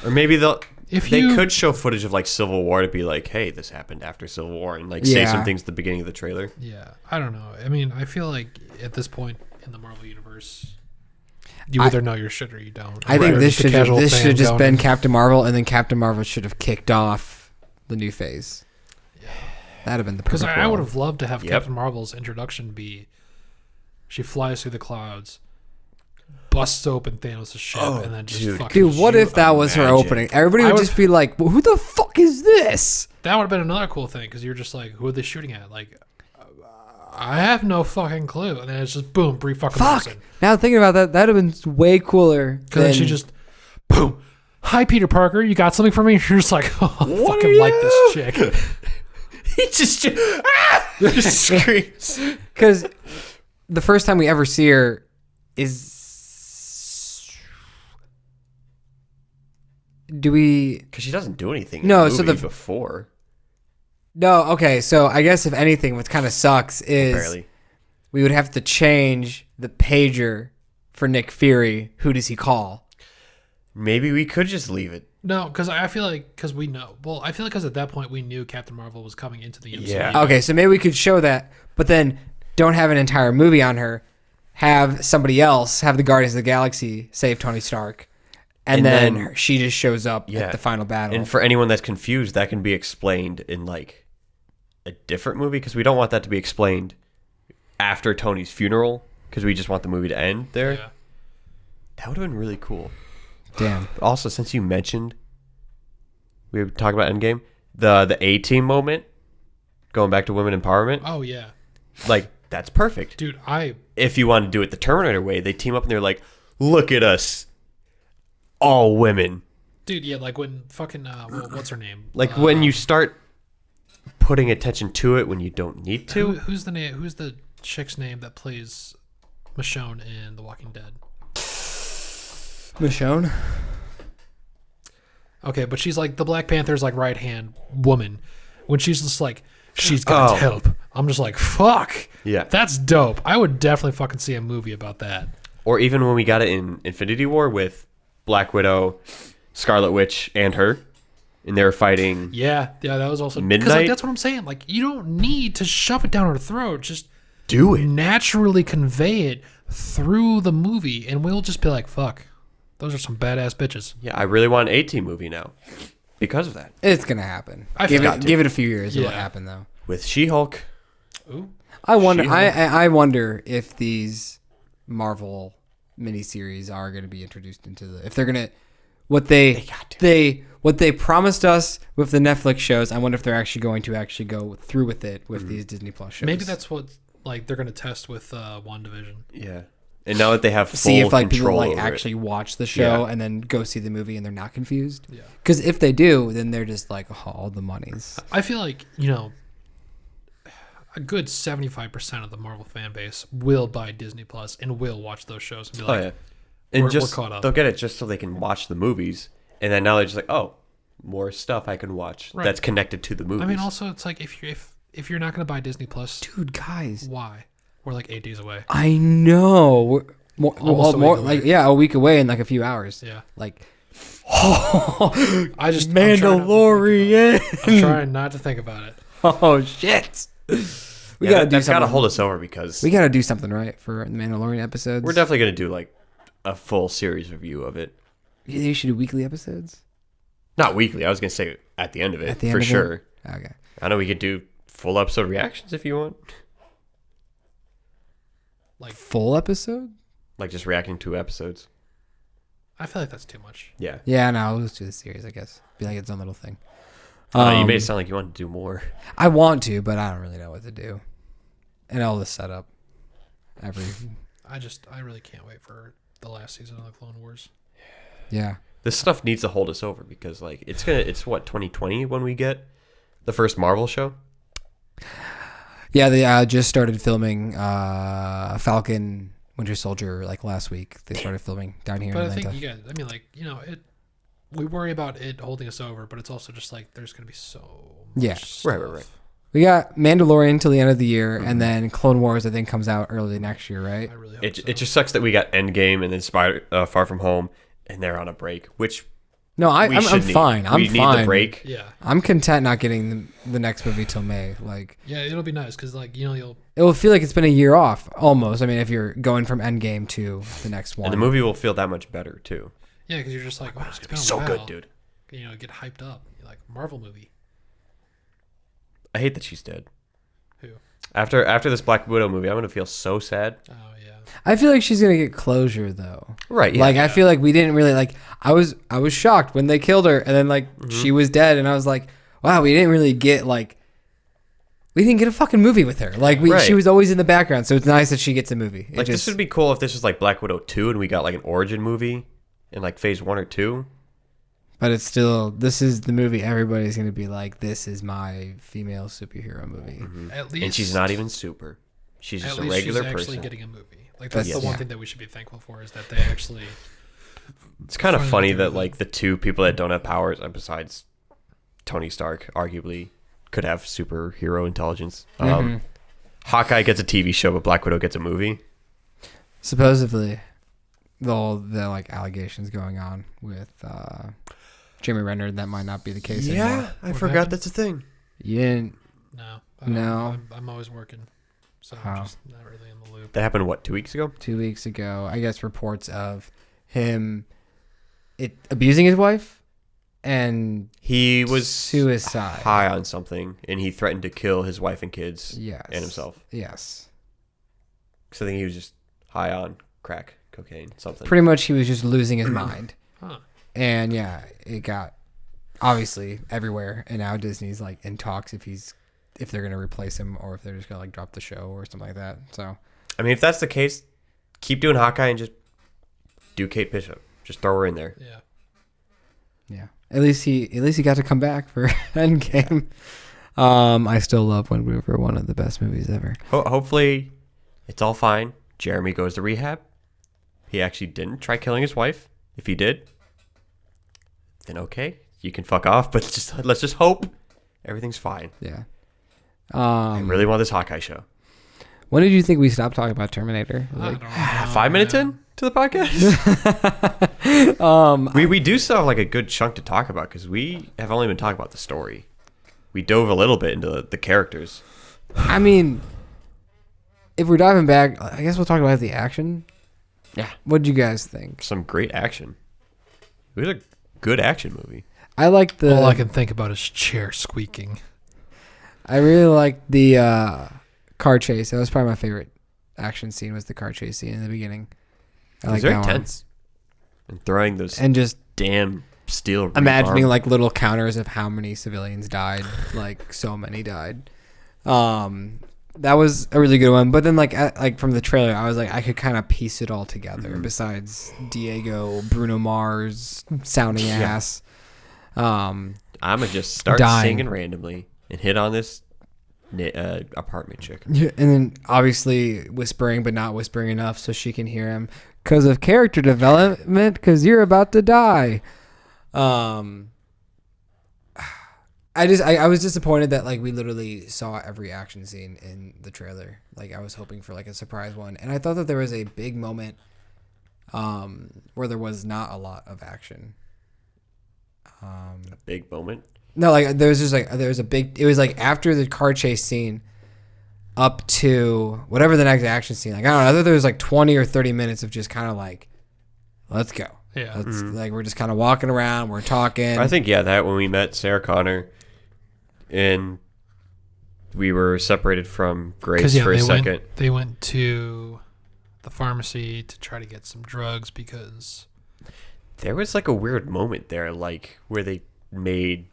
Or maybe they you- could show footage of like Civil War to be like, hey, this happened after Civil War, and like say Yeah. some things at the beginning of the trailer. Yeah, I don't know. I mean, I feel like at this point in the Marvel universe, you either know your shit or you don't. I think Or this just a casual should fan have just going been in. Captain Marvel, and then Captain Marvel should have kicked off the new phase. That'd have been the Because perfect I would world. have loved to have Yep. Captain Marvel's introduction be she flies through the clouds, busts open Thanos' ship, Oh, and then just dude. fucking. Dude, what Could if that was her imagine? opening? Everybody I would would- just be like, well, "Who the fuck is this?" That would have been another cool thing because you're just like, who are they shooting at? Like, I have no fucking clue. And then it's just boom, Brie fucking Fuck. Larson. Now thinking about that, that'd have been way cooler. Because then she just, boom. Hi, Peter Parker. You got something for me? You're just like, oh, I What fucking are like this you? chick. He just screams. because the first time we ever see her is. Do we? Because she doesn't do anything. No, in the so movie the- before. No, okay. So I guess if anything, what kind of sucks is Barely. we would have to change the pager for Nick Fury. Who does he call? Maybe we could just leave it. No, because I feel like we know. Well, I feel like because at that point we knew Captain Marvel was coming into the MCU. Yeah. Okay, so maybe we could show that, but then don't have an entire movie on her. Have somebody else, have the Guardians of the Galaxy save Tony Stark, and then she just shows up at the final battle. And for anyone that's confused, that can be explained in like a different movie because we don't want that to be explained after Tony's funeral because we just want the movie to end there. Yeah. That would have been really cool. Damn. But also, since you mentioned we were talking about Endgame, the A-Team moment, going back to women empowerment, Oh yeah, like that's perfect. dude. If you want to do it the Terminator way, they team up and they're like, "Look at us, all women." Dude, yeah, like when fucking what's her name? Like when you start putting attention to it when you don't need to. Who's the name? Who's the chick's name that plays Michonne in The Walking Dead? Michonne? Okay, but she's like the Black Panther's like right hand woman. When she's just like, she's got help. I'm just like, fuck. Yeah. That's dope. I would definitely fucking see a movie about that. Or even when we got it in Infinity War with Black Widow, Scarlet Witch, and her, and they were fighting. Yeah, that was also Midnight? 'cause, like, that's what I'm saying. Like, you don't need to shove it down her throat. Just Do it. naturally convey it through the movie, and we'll just be like, fuck. Those are some badass bitches. Yeah, I really want an A-Team movie now because of that. It's gonna happen. I Give forgot it, give it a few years. It'll Yeah. happen though. With She-Hulk. Ooh. I wonder. She-Hulk. I wonder if these Marvel miniseries are going to be introduced into the. If they're gonna, what they what they promised us with the Netflix shows. I wonder if they're actually going to go through with it with these Disney Plus shows. Maybe that's what like they're gonna test with WandaVision. Yeah. And now that they have full see if like people control like over actually it. watch the show Yeah. and then go see the movie and they're not confused. Yeah. Because if they do, then they're just like, oh, all the monies. I feel like, a good 75% of the Marvel fan base will buy Disney Plus and will watch those shows and be Oh, like, yeah. And we're just caught up. they'll get it just so they can watch the movies. And then now they're just like, oh, more stuff I can watch Right. that's connected to the movies. I mean, also it's like if you're not gonna buy Disney Plus, Dude, guys, why? We're like 8 days away. I know. We're Almost a week away. a week away in like a few hours. Yeah. Like, I just Mandalorian. I'm trying not to think about it. Oh shit. We yeah, gotta do that's something. gotta hold us over because We gotta do something right for the Mandalorian episodes. we're definitely gonna do like a full series review of it. You should do weekly episodes. Not weekly. I was gonna say at the end of it At the end for of it? sure. Okay. I know we could do full episode reactions if you want, Full episode? like just reacting to episodes. I feel like that's too much. Yeah. Yeah, no, let's do the series, I guess. Be like its own little thing. You made it sound like you want to do more. I want to, but I don't really know what to do. And all this setup. I really can't wait for the last season of the Clone Wars. Yeah. This stuff needs to hold us over because like it's what 2020 when we get the first Marvel show. Yeah, they just started filming Falcon Winter Soldier like last week. They started filming down here But in I Atlanta. think we worry about it holding us over, but it's also just like there's gonna be so Yeah. much stuff. Right. We got Mandalorian till the end of the year, and then Clone Wars I think comes out early next year, right? I really hope It so. just sucks that we got Endgame and then Far From Home and they're on a break, which No, we I'm should need. fine. I'm we fine. need the break. Yeah, I'm content not getting the next movie till May. Like, yeah, it'll be nice because you'll it will feel like it's been a year off almost. I mean, if you're going from Endgame to the next one. And the movie will feel that much better too. yeah because you're just like oh, it's It's been gonna be so a while. good, dude. Get hyped up. You're like Marvel movie. I hate that she's dead. Who? After this Black Widow movie, I'm gonna feel so sad. Oh yeah. I feel like she's gonna get closure though. Right. Yeah. Like I feel like we didn't really like. I was shocked when they killed her, and then like she was dead, and I was like, wow, we didn't really get like. We didn't get a fucking movie with her. Like Right. she was always in the background, so it's nice that she gets a movie. It like just, this would be cool if this was like Black Widow 2 and we got like an origin movie in like phase 1 or 2. but it's still this is the movie everybody's gonna be like, this is my female superhero movie. At least, And she's not even super. She's just at a least regular she's actually person. getting a movie. Like that's Yes. the one Yeah. thing that we should be thankful for is that they actually. It's kind of Finally funny do that that. like the two people that don't have powers besides Tony Stark arguably could have superhero intelligence. Mhm. Hawkeye gets a TV show, but Black Widow gets a movie. Supposedly, the like allegations going on with Jeremy Renner, that might not be the case anymore. I What forgot happened? that's a thing. You didn't. No. No. I'm always working, so Oh. I'm just not really in the loop. That happened, what, 2 weeks ago? 2 weeks ago, I guess reports of him abusing his wife and He was suicide. high on something, and he threatened to kill his wife and kids Yes. and himself. Yes. So I think he was just high on crack, cocaine, something. Pretty much, he was just losing his mind, Huh. and yeah, it got obviously everywhere. And now Disney's like in talks if they're gonna replace him or if they're just gonna like drop the show or something like that. So I mean, if that's the case, keep doing Hawkeye and just do Kate Bishop. Just throw her in there. Yeah. yeah, at least he got to come back for Endgame. I still love Wind River, one of the best movies ever. Hopefully, it's all fine. Jeremy goes to rehab. He actually didn't try killing his wife. If he did, then okay, you can fuck off. But let's just hope everything's fine. Yeah. I really want this Hawkeye show. When did you think we stopped talking about Terminator? I Like, don't know, 5 minutes man. in to the podcast, we do still have like a good chunk to talk about because we have only been talking about the story. We dove a little bit into the characters. I mean, if we're diving back, I guess we'll talk about the action. Yeah, What did you guys think? some great action. It was a good action movie. I like the. All I can think about is chair squeaking. I really liked the car chase. That was probably my favorite action scene. Was the car chase scene in the beginning? I It was like very that one. tense. And throwing those And just damn steel. imagining rebar- like little counters of how many civilians died. Like so many died. That was a really good one. But then like from the trailer, I was like, I could kind of piece it all together. Mhm. Besides Diego, Bruno Mars, sounding Yeah. ass. I'ma just start dying. singing randomly and hit on this apartment chick. Yeah, and then obviously whispering, but not whispering enough so she can hear him because of character development. Because you're about to die. I was disappointed that like we literally saw every action scene in the trailer. Like I was hoping for like a surprise one, and I thought that there was a big moment, where there was not a lot of action. A big moment. No, like there was a big. It was like after the car chase scene, up to whatever the next action scene. Like I don't know. I thought there was like 20 or 30 minutes of just kind of like, let's go. Yeah. Let's like we're just kind of walking around. We're talking. I think that when we met Sarah Connor, and we were separated from Grace for a second. They went to the pharmacy to try to get some drugs because There was like a weird moment there, like where they made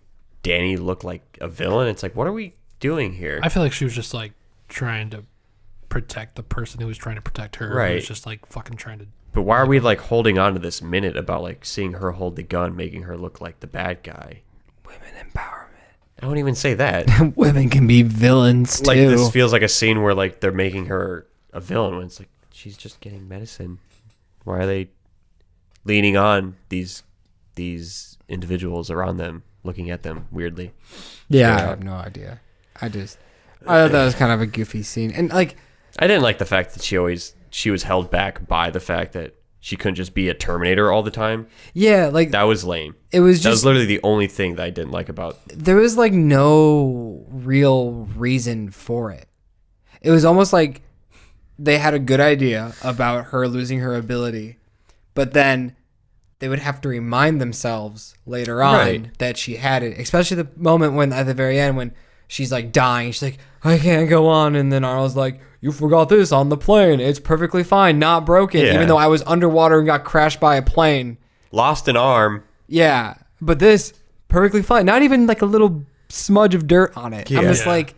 Danny look like a villain. It's like, what are we doing here? I feel like she was just like trying to protect the person who was trying to protect her. Right. Who was just like fucking trying to. But why are we like holding on to this minute about like seeing her hold the gun, making her look like the bad guy? Women empowerment. I don't even say that. Women can be villains too. Like this feels like a scene where like they're making her a villain when it's like she's just getting medicine. Why are they leaning on these individuals around them, looking at them weirdly? Yeah, I Straight have up. no idea. I thought that was kind of a goofy scene, and like I didn't like the fact that she was held back by the fact that she couldn't just be a Terminator all the time. yeah, like That was lame. it was That was just literally the only thing that I didn't like about. there was like no real reason for it. It was almost like they had a good idea about her losing her ability, but then they would have to remind themselves later on Right. that she had it. Especially the moment when at the very end when she's like dying, she's like, I can't go on, and then Arnold's like, you forgot this on the plane. It's perfectly fine, not broken, Yeah. even though I was underwater and got crashed by a plane. Lost an arm. Yeah, but this perfectly fine. Not even like a little smudge of dirt on it. I'm Yeah. just like,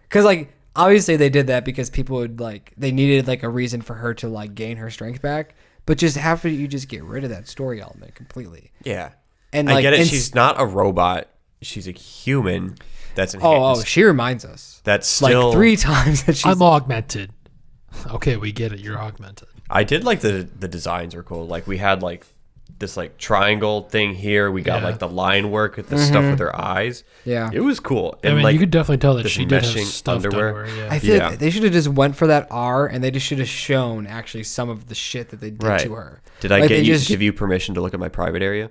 because like obviously they did that because people would like they needed like a reason for her to like gain her strength back. But just after you just get rid of that story element completely. Yeah. And I like, get it. and She's not a robot. She's a human. That's oh, enhanced. she reminds us That's still like 3 times that she's. I'm augmented. Okay, we get it. You're augmented. I did like the designs are cool. Like we had like this like triangle thing here. We got Yeah. like the line work with the stuff with her eyes. Yeah. It was cool. I And mean, like you could definitely tell that this she did have meshing stuffed underwear. Yeah. I feel Yeah. like they should have just went for that R, and they just should have shown actually some of the shit that they did Right. to her. did I Like, get they you just- give you permission to look at my private area?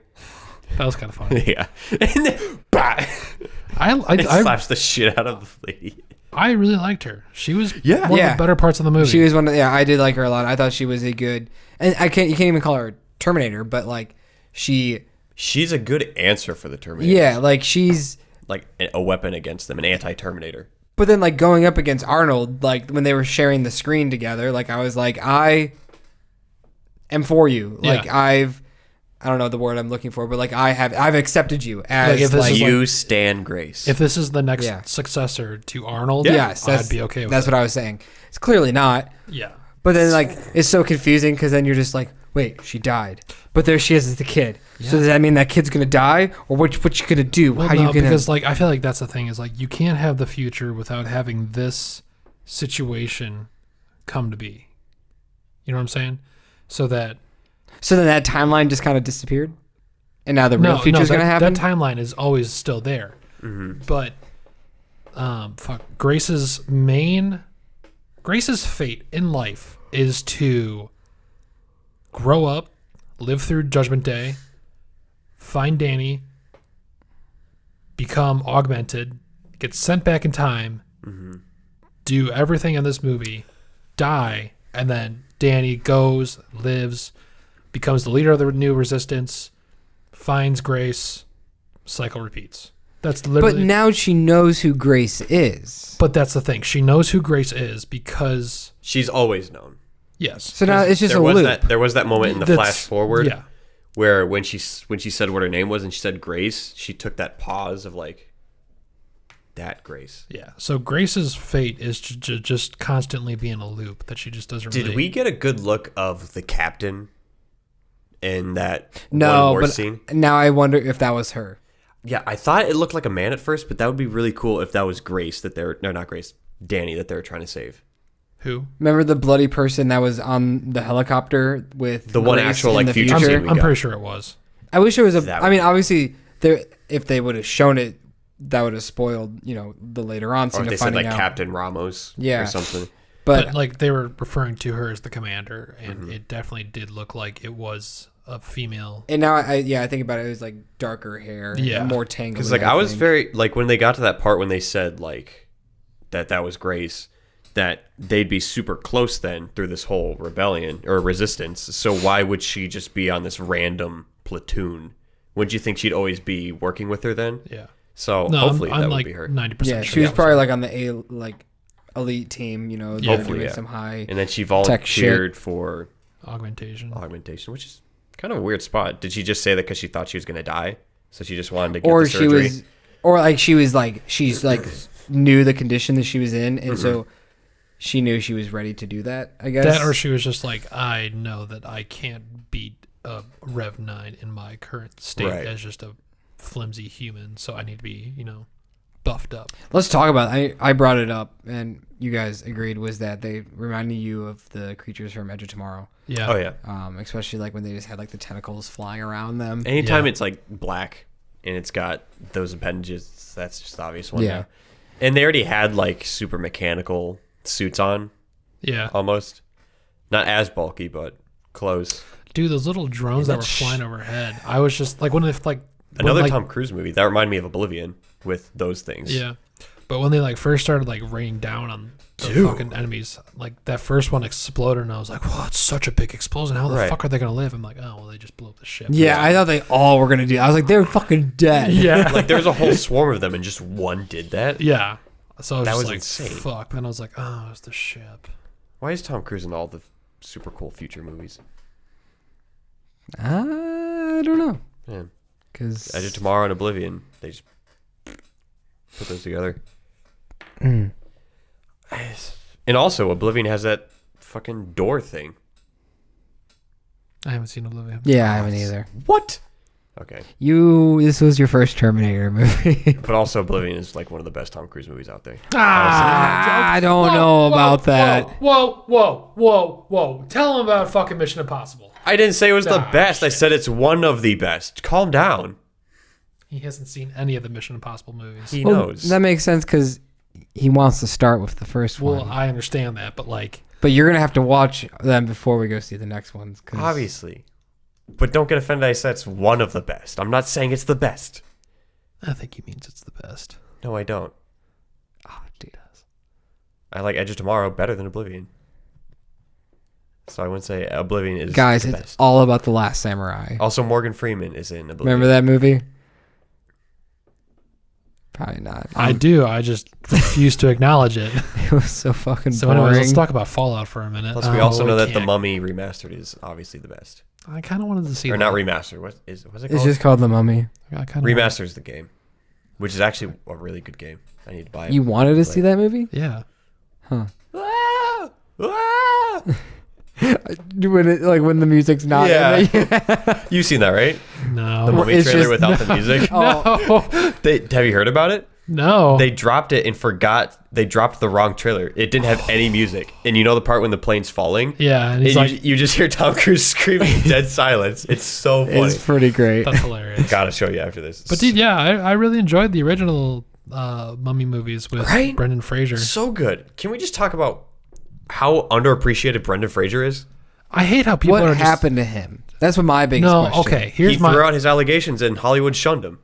That was kind of funny. Yeah. And then bah, it I slaps the shit out of the lady. I really liked her. She was Yeah. one Yeah. of the better parts of the movie. She was one of I did like her a lot. I thought she was a good, and you can't even call her Terminator, but like She's a good answer for the Terminator. yeah, like she's. Like a weapon against them, an anti-Terminator. But then, like, going up against Arnold, like, when they were sharing the screen together, like, I was like, I am for you. Like, Yeah. I don't know the word I'm looking for, but, like, I've accepted you as, Like, if this is You stand Grace. if this is the next Yeah. successor to Arnold, yes, I'd be okay with that's it. what I was saying. It's clearly not. Yeah. But then, like, it's so confusing because then you're just like, wait, she died. But there she is as the kid. So does that mean that kid's going to die? Or what you going to do? Well, How no, you going because to... like I feel like that's the thing is like you can't have the future without having this situation come to be. You know what I'm saying? So that So then that timeline just kind of disappeared? And now the real future's going to happen? That timeline is always still there. But Grace's fate in life is to grow up, live through Judgment Day, find Danny, become augmented, get sent back in time, do everything in this movie, die, and then Danny goes, lives, becomes the leader of the new resistance, finds Grace, cycle repeats. That's literally. But now she knows who Grace is. But that's the thing. She knows who Grace is because She's always known. yes. So now it's just There a was loop. there was that moment in the That's- flash forward Yeah. where when she said what her name was and she said Grace, she took that pause of like that Grace. Yeah. So Grace's fate is just constantly be in a loop that she just doesn't Did really. we get a good look of the captain in that No, one war but scene? now I wonder if that was her. Yeah, I thought it looked like a man at first, but that would be really cool if that was Grace that they're no, not Grace, Danny that they were trying to save. Who? Remember the bloody person that was on the helicopter with The one Grace actual, in like, the future future? scene we I'm got. pretty sure it was. I wish it was a. That I mean, would- obviously, there if they would have shown it, that would have spoiled, the later on Or scene if of they said finding like out. Captain Ramos Yeah. or something. But like they were referring to her as the commander, and Mm-hmm. it definitely did look like it was a female. and now I think about it, it was like darker hair, Yeah. and more tangled. Because like I was very like when they got to that part when they said like that was Grace, that they'd be super close then through this whole rebellion or resistance. So why would she just be on this random platoon? Wouldn't you think she'd always be working with her then? Yeah. So No, hopefully I'm that like would be her. 90%. Yeah, sure she was that probably like on the elite team. They're Hopefully, doing yeah. some high. And then she Tech shit. volunteered for augmentation. augmentation, which is kind of a weird spot. Did she just say that because she thought she was going to die? So she just wanted to get Or the she surgery? was, or like she's like knew the condition that she was in, and so she knew she was ready to do that. I guess That or she was just like, I know that I can't beat a Rev 9 in my current state Right. as just a flimsy human, so I need to be, buffed up. Let's talk about it. I brought it up, and you guys agreed, was that they reminded you of the creatures from Edge of Tomorrow. Yeah. Oh yeah. Especially like when they just had like the tentacles flying around them. Anytime Yeah. it's like black and it's got those appendages, that's just the obvious one. Yeah. Yeah. And they already had like super mechanical suits on, Yeah. almost. Not as bulky, but close. Dude, those little drones that were flying overhead. I was just like, when they like. when, Another like, Tom Cruise movie that reminded me of Oblivion with those things. Yeah. But when they like first started like raining down on the fucking enemies, like that first one exploded, and I was like, "Whoa, it's such a big explosion! How the Right. fuck are they gonna live?" I'm like, "Oh, well, they just blew up the ship." Yeah, I thought they all were gonna do. I was like, they're fucking dead. yeah, Like there was a whole swarm of them and just one did that. yeah. So I was That just was like, insane. "Fuck!" Then I was like, "Oh, it's the ship." Why is Tom Cruise in all the super cool future movies? I don't know, Yeah. because Edge of Tomorrow and Oblivion. They just put those together. Mm. And also, Oblivion has that fucking door thing. I haven't seen Oblivion. Yeah, I haven't either. What? Okay. This was your first Terminator movie. But also, Oblivion is like one of the best Tom Cruise movies out there. Ah, I don't know about that. Whoa. Tell him about fucking Mission Impossible. I didn't say it was the Ah, best. I said it's one of the best. Calm down. He hasn't seen any of the Mission Impossible movies. He Well, knows. that makes sense because he wants to start with the first Well, one. I understand that, but like, But you're gonna have to watch them before we go see the next ones. 'Cause Obviously. But don't get offended. I said it's one of the best. I'm not saying it's the best. I think he means it's the best. No, I don't. Oh, he does. I like Edge of Tomorrow better than Oblivion. So I wouldn't say Oblivion is Guys, the it's best. all about the Last Samurai. Also, Morgan Freeman is in Oblivion. Remember that movie? Probably not. I do. I just refuse to acknowledge it. It was so fucking So, boring. anyways, let's talk about Fallout for a minute. Plus, we also know that The can't. Mummy remastered is obviously the best. I kind of wanted to see Or that. not remastered. What's it called? It's just called The Mummy. I kind of Remaster's the game, which is actually a really good game. I need to buy it. You wanted to see that movie? Yeah. Huh? Ah! Ah! When the music's not. Yeah. in it. You've seen that, right? No. The movie it's trailer just- without the music. Oh, Have you heard about it? No. They dropped it and forgot. They dropped the wrong trailer. It didn't have any music. And you know the part when the plane's falling? yeah, and And he's like, you just hear Tom Cruise screaming in dead silence. It's so funny. it's pretty great. that's hilarious. Gotta show you after this. But dude, yeah, I really enjoyed the original Mummy movies with Right? Brendan Fraser. So good. Can we just talk about how underappreciated Brendan Fraser is? I hate how people What are just happened to him? That's what my biggest no. question. Okay, He here's threw my out his allegations and Hollywood shunned him.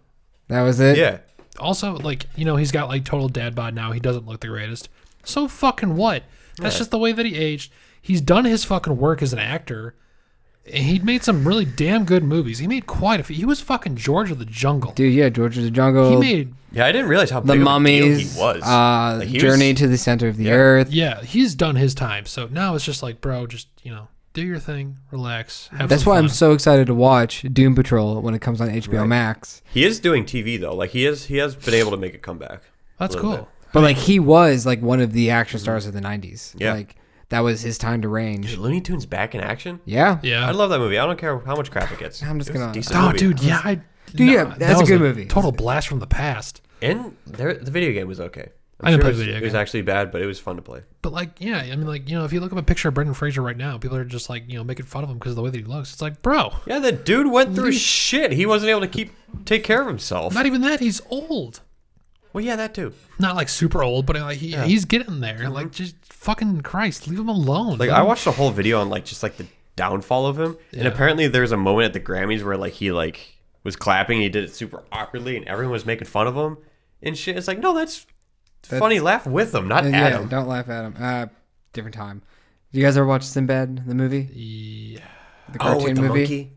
That was it? Yeah. also like he's got like total dad bod now. He doesn't look the greatest. So fucking what? That's Yeah. just the way that he aged. He's done his fucking work as an actor. And he made some really damn good movies. He made quite a few. He was fucking George of the Jungle. Dude, yeah, George of the Jungle. He made Yeah, I didn't realize how The big Mummies. of a deal he was. Like, he Journey was- to the Center of the Yeah. Earth. yeah. He's done his time. So now it's just like, bro, just do your thing, relax, have That's some why fun. I'm so excited to watch Doom Patrol when it comes on HBO Right. Max. He is doing TV though. Like he has been able to make a comeback. That's a little cool. bit. But like he was like one of the action stars of the 90s. Yeah. Like that was his time to range. Is Looney Tunes back in action? Yeah. Yeah. I love that movie. I don't care how much crap it gets. I'm just It was a gonna- decent Oh, movie. dude, yeah, Dude, yeah, that that's a was good movie. Total blast from the past. And the video game was okay. I didn't play it the was, video It was game. actually bad, but it was fun to play. But like, yeah, I mean, like, if you look up a picture of Brendan Fraser right now, people are just like, making fun of him because of the way that he looks. It's like, bro, Yeah, the dude went through shit. He wasn't able to take care of himself. not even that. He's old. Well, yeah, that too. Not like super old, but like he's getting there. Like, just fucking Christ, leave him alone. Like Let I him- watched a whole video on like just like the downfall of him, and Yeah. apparently there's a moment at the Grammys where like he like was clapping, and he did it super awkwardly, and everyone was making fun of him and shit. It's like, no, that's funny. Laugh with him, not at Yeah, him. don't laugh at him. Different time. You guys ever watch Sinbad, the movie? Yeah. The cartoon with the movie? monkey.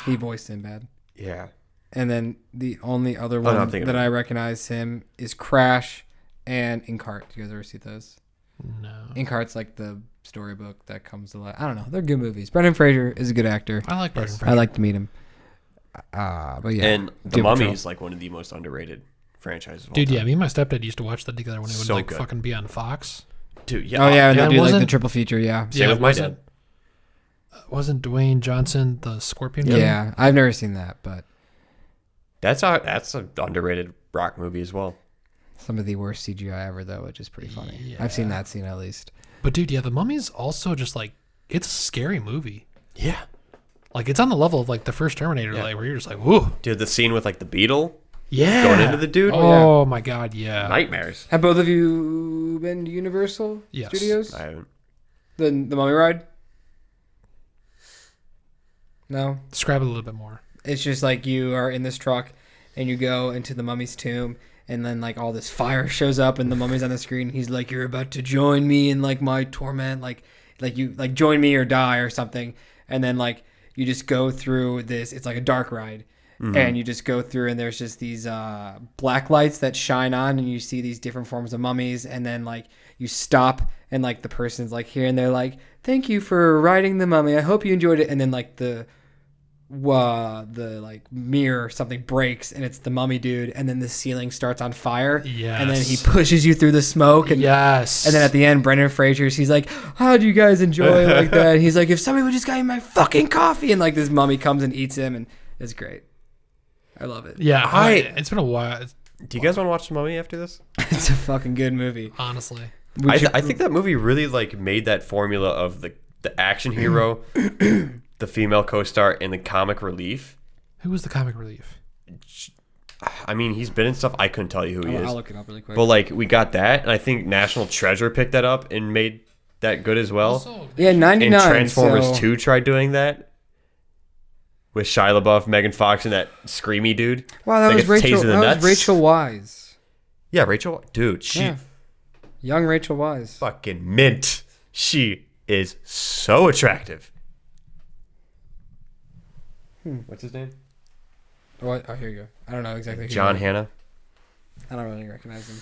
He voiced Sinbad. Yeah. And then the only other no, I'm one thinking that of- I recognize him is Crash and Inkheart. Do you guys ever see those? No. Inkheart's like the storybook that comes to life. I don't know. They're good movies. Brendan Fraser is a good actor. I like Brendan I Fraser. like to meet him. But yeah. And The Doom Mummy Patrol. is like one of the most underrated franchises. Of all Dude, time. yeah, me and my stepdad used to watch that together when it would So like good. fucking be on Fox. Dude, yeah. Oh yeah, and yeah, they do like the wasn't- triple feature. Yeah. Same with my wasn't- Wasn't Dwayne Johnson the Scorpion King? Yeah, I've never seen that, but That's an underrated rock movie as well. some of the worst CGI ever though, which is pretty funny. I've seen that scene at least. But dude, yeah, The Mummy's also just like, it's a scary movie. Yeah. Like, it's on the level of like the first Terminator, Yeah. like where you're just like, whoa, Dude, the scene with like the beetle yeah, going into the dude. Oh my god, yeah. Nightmares. Have both of you been to Universal Yes. Studios? I haven't. The Mummy ride? No. Describe it a little bit more. It's just like you are in this truck and you go into the mummy's tomb and then like all this fire shows up and the mummy's on the screen. He's like, you're about to join me in like my torment. Like you like join me or die or something. And then like you just go through this. It's like a dark ride. And you just go through and there's just these black lights that shine on and you see these different forms of mummies. And then like you stop and like the person's like here and they're like, thank you for riding the mummy. I hope you enjoyed it. And then like the like mirror or something breaks and it's the mummy dude and then the ceiling starts on fire and then he Yes. pushes you through the smoke and Yes. and then at the end Brendan Fraser's he's like, how'd you guys enjoy it like that? And he's like, if somebody would just got me my fucking coffee, and like this mummy comes and eats him and it's great. I love it. yeah, it's been a while. Do you guys want to watch The Mummy after this? It's a fucking good movie. Honestly. I think that movie really like made that formula of the action hero, the female co-star, and the comic relief. Who was the comic relief? I mean, he's been in stuff. I couldn't tell you who he is. I'll look it up really quick. But like, we got that, and I think National Treasure picked that up and made that good as well. Also, yeah, 99. And Transformers so... 2 tried doing that with Shia LaBeouf, Megan Fox, and that screamy dude. Wow, that was Rachel. That was Rachel Wise. Yeah, Rachel. Dude, she young Rachel Wise. fucking mint. She is so attractive. What's his name? What? Oh, here you go. I don't know exactly. Who John he is. Hannah. I don't really recognize him.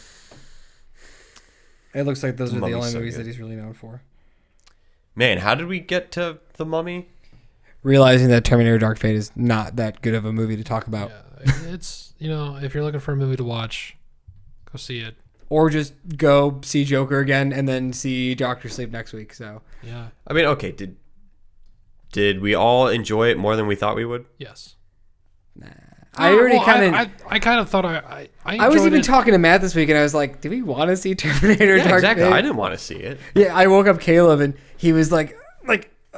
It looks like those are the Mummy's only so movies good. that he's really known for. Man, how did we get to The Mummy? Realizing that Terminator Dark Fate is not that good of a movie to talk about. Yeah, it's, if you're looking for a movie to watch, go see it. Or just go see Joker again and then see Doctor Sleep next week. So Yeah. I mean, okay, did we all enjoy it more than we thought we would? Yes. I already kind of. I kind of thought I I was enjoyed even it. talking to Matt this week, and I was like, "Do we want to see Terminator Yeah, Dark exactly. Fate?" I didn't want to see it. Yeah, I woke up Caleb, and he was like,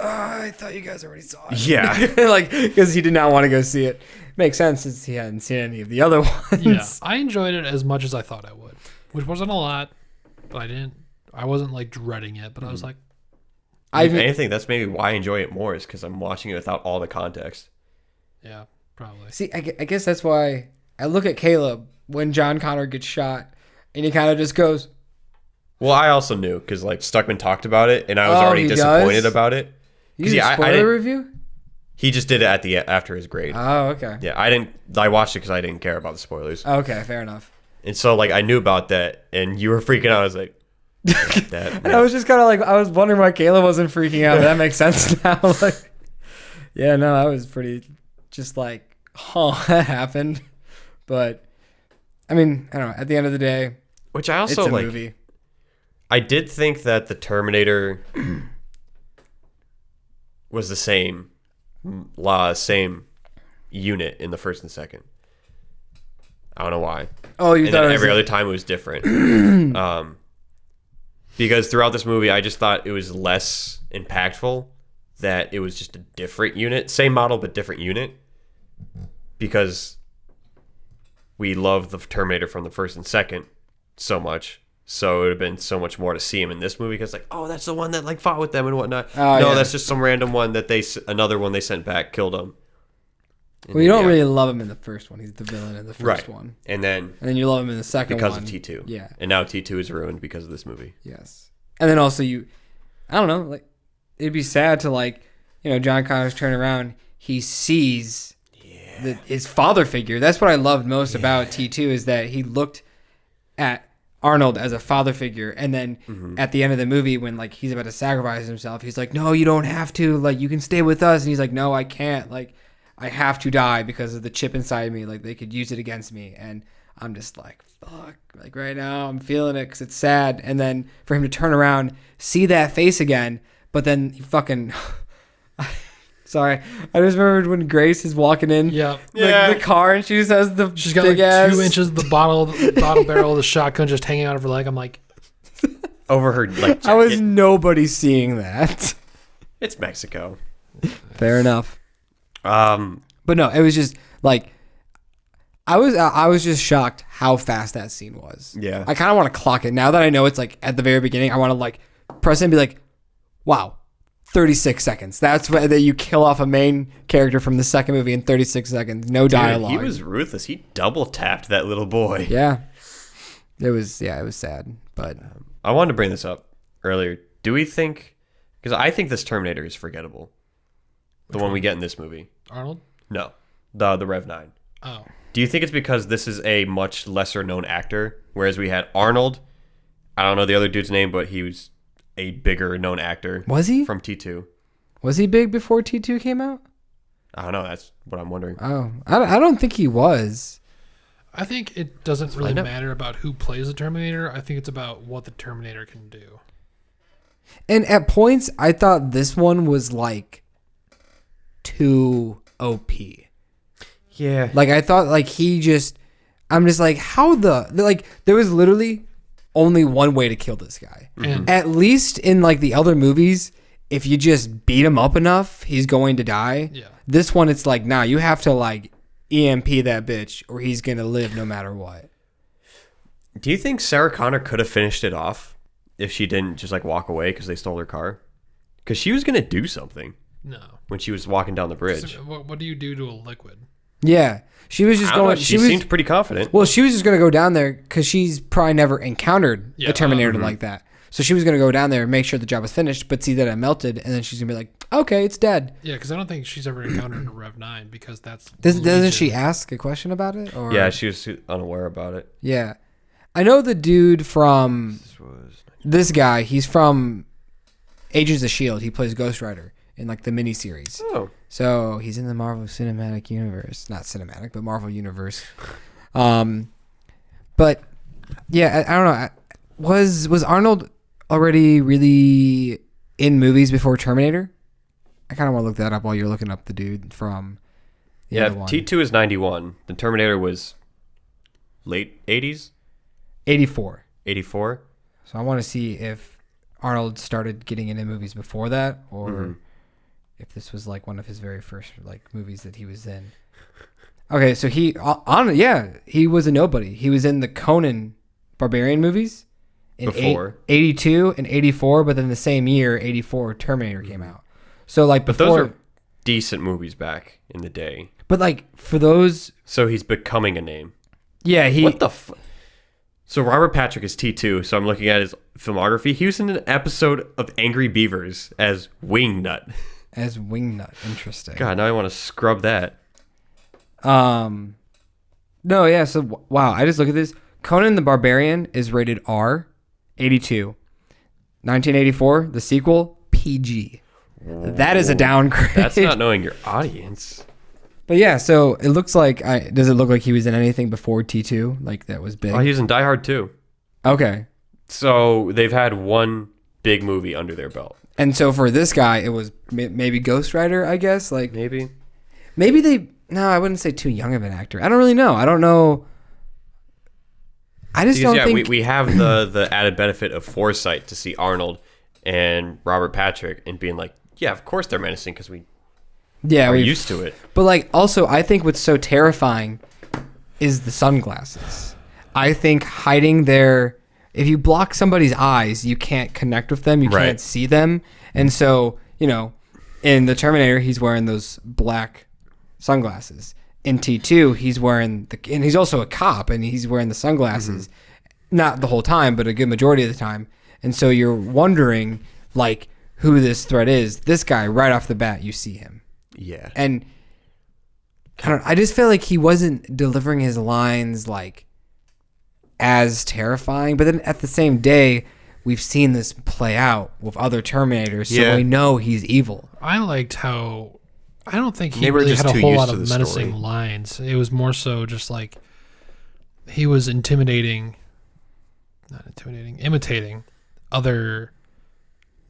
I thought you guys already saw it. Yeah. Because he did not want to go see it. Makes sense since he hadn't seen any of the other ones. Yeah, I enjoyed it as much as I thought I would, which wasn't a lot, but I wasn't like dreading it, but I was like, If anything, that's maybe why I enjoy it more, is because I'm watching it without all the context. yeah, probably. See, I guess that's why I look at Caleb when John Connor gets shot, and he kind of just goes, Well, I also knew because like Stuckman talked about it, and I was Oh, already he disappointed does? about it. "You did yeah, a spoiler review?" He just did it after his grade. Oh, okay. Yeah, I watched it because I didn't care about the spoilers, Okay, fair enough. and so like I knew about that, and you were freaking out. I was like, that. And I was just kind of like, I was wondering why Caleb wasn't freaking out. But that makes sense now. Like, yeah, no, I was pretty just like, that happened. But I mean, I don't know. At the end of the day, Which I it's also a like. movie. I did think that the Terminator was the same unit in the first and second. I don't know why. Oh, you And thought then it was every other time it was different. Because throughout this movie, I just thought it was less impactful that it was just a different unit. Same model, but different unit. Because we love the Terminator from the first and second so much. So it would have been so much more to see him in this movie because, like, oh, that's the one that like fought with them and whatnot. Oh, no, yeah. that's just some random one that another one they sent back killed him. And Well, you don't yeah. really love him in the first one. He's the villain in the first one. And then And then you love him in the second because one. of T2. Yeah. And now T2 is ruined because of this movie. Yes. And then also I don't know, like, it'd be sad to, like, John Connor's turn around. He sees his father figure. That's what I loved most about T2 is that he looked at Arnold as a father figure. And then at the end of the movie, when, like, he's about to sacrifice himself, he's like, no, you don't have to. Like, you can stay with us. And he's like, no, I can't. Like, I have to die because of the chip inside me. Like, they could use it against me. And I'm just like, fuck. Like, right now, I'm feeling it because it's sad. And then for him to turn around, see that face again, but then he fucking... Sorry. I just remembered when Grace is walking in the car and she just has the She's got big like ass... 2 inches of the bottle barrel of the shotgun just hanging out of her leg. I'm like, Over her, like, I was jacket. nobody seeing that. It's Mexico. Fair enough. Um, But no, it was just like... I was just shocked how fast that scene was. Yeah. I kind of want to clock it. Now that I know it's like at the very beginning, I want to like press it and be like, wow, 36 seconds. That's that you kill off a main character from the second movie in 36 seconds. No dialogue. He was ruthless. He double tapped that little boy. Yeah. It was sad. But I wanted to bring this up earlier. Do we think, because I think this Terminator is forgettable. The one we get in this movie. Arnold? No. The Rev 9. Oh. Do you think it's because this is a much lesser known actor? Whereas we had Arnold, I don't know the other dude's name, but he was a bigger known actor. was he? From T2. Was he big before T2 came out? I don't know. That's what I'm wondering. Oh, I don't think he was. I think it doesn't really find out. matter about who plays the Terminator. I think it's about what the Terminator can do. And at points, I thought this one was like too OP. Yeah. Like I thought, like he just, I'm just like, how like there was literally only one way to kill this guy. And At least in like the other movies, if you just beat him up enough, he's going to die. yeah. This one, it's like, nah, you have to like EMP that bitch or he's going to live no matter what. Do you think Sarah Connor could have finished it off if she didn't just like walk away because they stole her car? Because she was going to do something No. when she was walking down the bridge. So what do you do to a liquid? Yeah. She was just I don't know, going. she seemed pretty confident. Well, she was just going to go down there because she's probably never encountered Yeah, a Terminator like that. So she was going to go down there and make sure the job was finished, but see that it melted, and then she's going to be like, okay, it's dead. Yeah, because I don't think she's ever encountered a Rev 9 because that's. Doesn't she ask a question about it? Or? Yeah, she was unaware about it. Yeah. I know the dude from this guy, he's from Agents of S.H.I.E.L.D. He plays Ghost Rider in like the miniseries. Oh. So he's in the Marvel Cinematic Universe. Not cinematic, but Marvel Universe. But yeah, I don't know. Was Arnold already really in movies before Terminator? I kind of want to look that up while you're looking up the dude from the other one. T2 is 91. The Terminator was late 80s? 84. 84? So I want to see if Arnold started getting into movies before that, or if this was like one of his very first like movies that he was in. Okay, so he was a nobody. He was in the Conan Barbarian movies in Before. 82 and 84, but then the same year, 84, Terminator came out. So like But before, those are decent movies back in the day. but like for those, So he's becoming a name. yeah, he. What the So Robert Patrick is T2, so I'm looking at his filmography. He was in an episode of Angry Beavers as Wingnut. As Wingnut, interesting. God, now I want to scrub that. No, yeah. So wow, I just look at this. Conan the Barbarian is rated R, 82. 1984, the sequel, PG. That is a downgrade. That's not knowing your audience. But yeah, so it looks like. Does it look like he was in anything before T2? Like that was big. Oh, he was in Die Hard 2. Okay. So they've had one big movie under their belt. And so for this guy, it was maybe Ghost Rider, I guess. Like Maybe. maybe they. No, I wouldn't say too young of an actor. I don't really know. I don't know. I just Because, don't think we have the added benefit of foresight to see Arnold and Robert Patrick and being like, yeah, of course they're menacing because we are used to it. But like, also, I think what's so terrifying is the sunglasses. I think hiding their, if you block somebody's eyes, you can't connect with them. You Right. can't see them. And so, in the Terminator, he's wearing those black sunglasses. In T2, he's wearing and he's also a cop, and he's wearing the sunglasses, not the whole time, but a good majority of the time. And so you're wondering, like, who this threat is. This guy, right off the bat, you see him. Yeah. And I just feel like he wasn't delivering his lines like as terrifying. But then at the same day, we've seen this play out with other Terminators, so Yeah. we know he's evil. I liked how. I don't think he They were really just had a too whole used lot to of the menacing story. lines. It was more so just like he was imitating other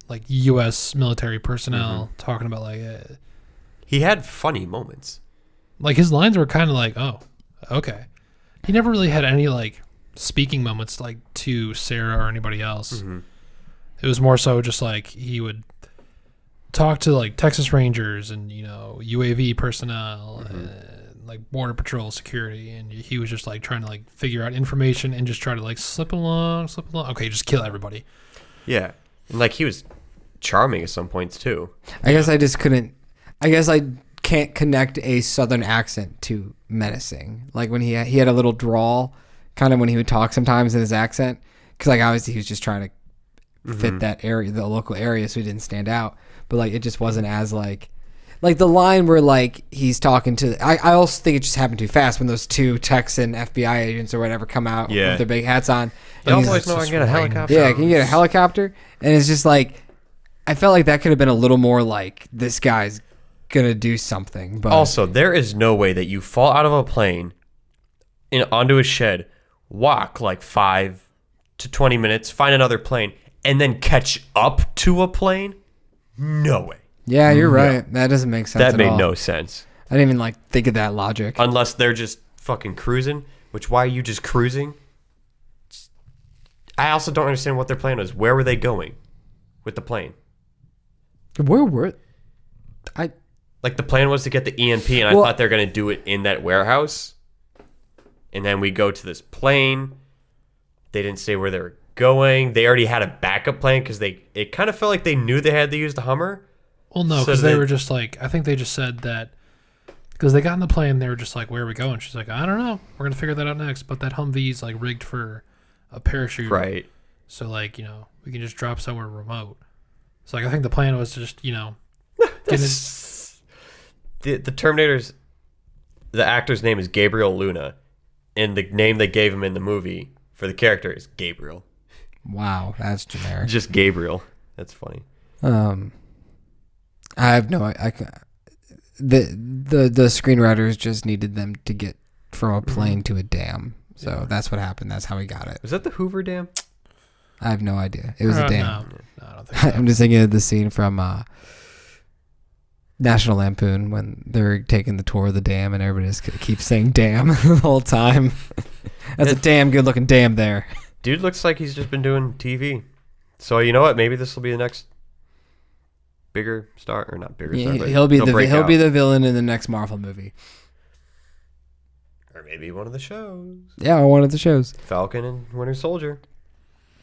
like U.S. military personnel talking about He had funny moments. like his lines were kind of like, oh, okay. He never really had any like speaking moments like to Sarah or anybody else. It was more so just like he would talk to like Texas Rangers and UAV personnel and like border patrol security, and he was just like trying to like figure out information and just try to like slip along. Okay, just kill everybody. Yeah. And like he was charming at some points too. I guess I just couldn't. I guess I can't connect a Southern accent to menacing. Like when he had a little drawl, kind of when he would talk sometimes in his accent, because like obviously he was just trying to fit that area, the local area, so he didn't stand out. But like it just wasn't as like the line where like he's talking to. I also think it just happened too fast when those two Texan FBI agents or whatever come out with their big hats on. They And he's always know I can get a helicopter. yeah, can you get a helicopter? And it's just like, I felt like that could have been a little more like, this guy's gonna do something. But Also, there is no way that you fall out of a plane onto a shed, walk like 5 to 20 minutes, find another plane, and then catch up to a plane. No way. yeah, you're right. That doesn't make sense. That at made all. no sense. I didn't even like think of that logic. Unless they're just fucking cruising. Which, why are you just cruising? I also don't understand what their plan was. Where were they going with the plane? Where were I? Like, the plan was to get the EMP, and I thought they were going to do it in that warehouse. And then we go to this plane. They didn't say where they were going. They already had a backup plan because it kind of felt like they knew they had to use the Hummer. Well, no, because they were just like, I think they just said that, because they got in the plane, they were just like, where are we going? She's like, I don't know. We're going to figure that out next. But that Humvee's like rigged for a parachute. Right. So, like, you know, we can just drop somewhere remote. So, like, I think the plan was to just, you know, the Terminator's, the actor's name is Gabriel Luna, and the name they gave him in the movie for the character is Gabriel. Wow, that's generic. Just Gabriel. That's funny. I have no. The screenwriters just needed them to get from a plane to a dam. So that's what happened. That's how he got it. Was that the Hoover Dam? I have no idea. It was a dam. No, I don't think so. I'm just thinking of the scene from National Lampoon when they're taking the tour of the dam and everybody just keeps saying "damn" the whole time. That's a damn good looking dam there. Dude looks like he's just been doing TV. So you know what? Maybe this will be the next bigger star, or not bigger star. But He'll be break the villain in the next Marvel movie. Or maybe one of the shows. Yeah, one of the shows. Falcon and Winter Soldier.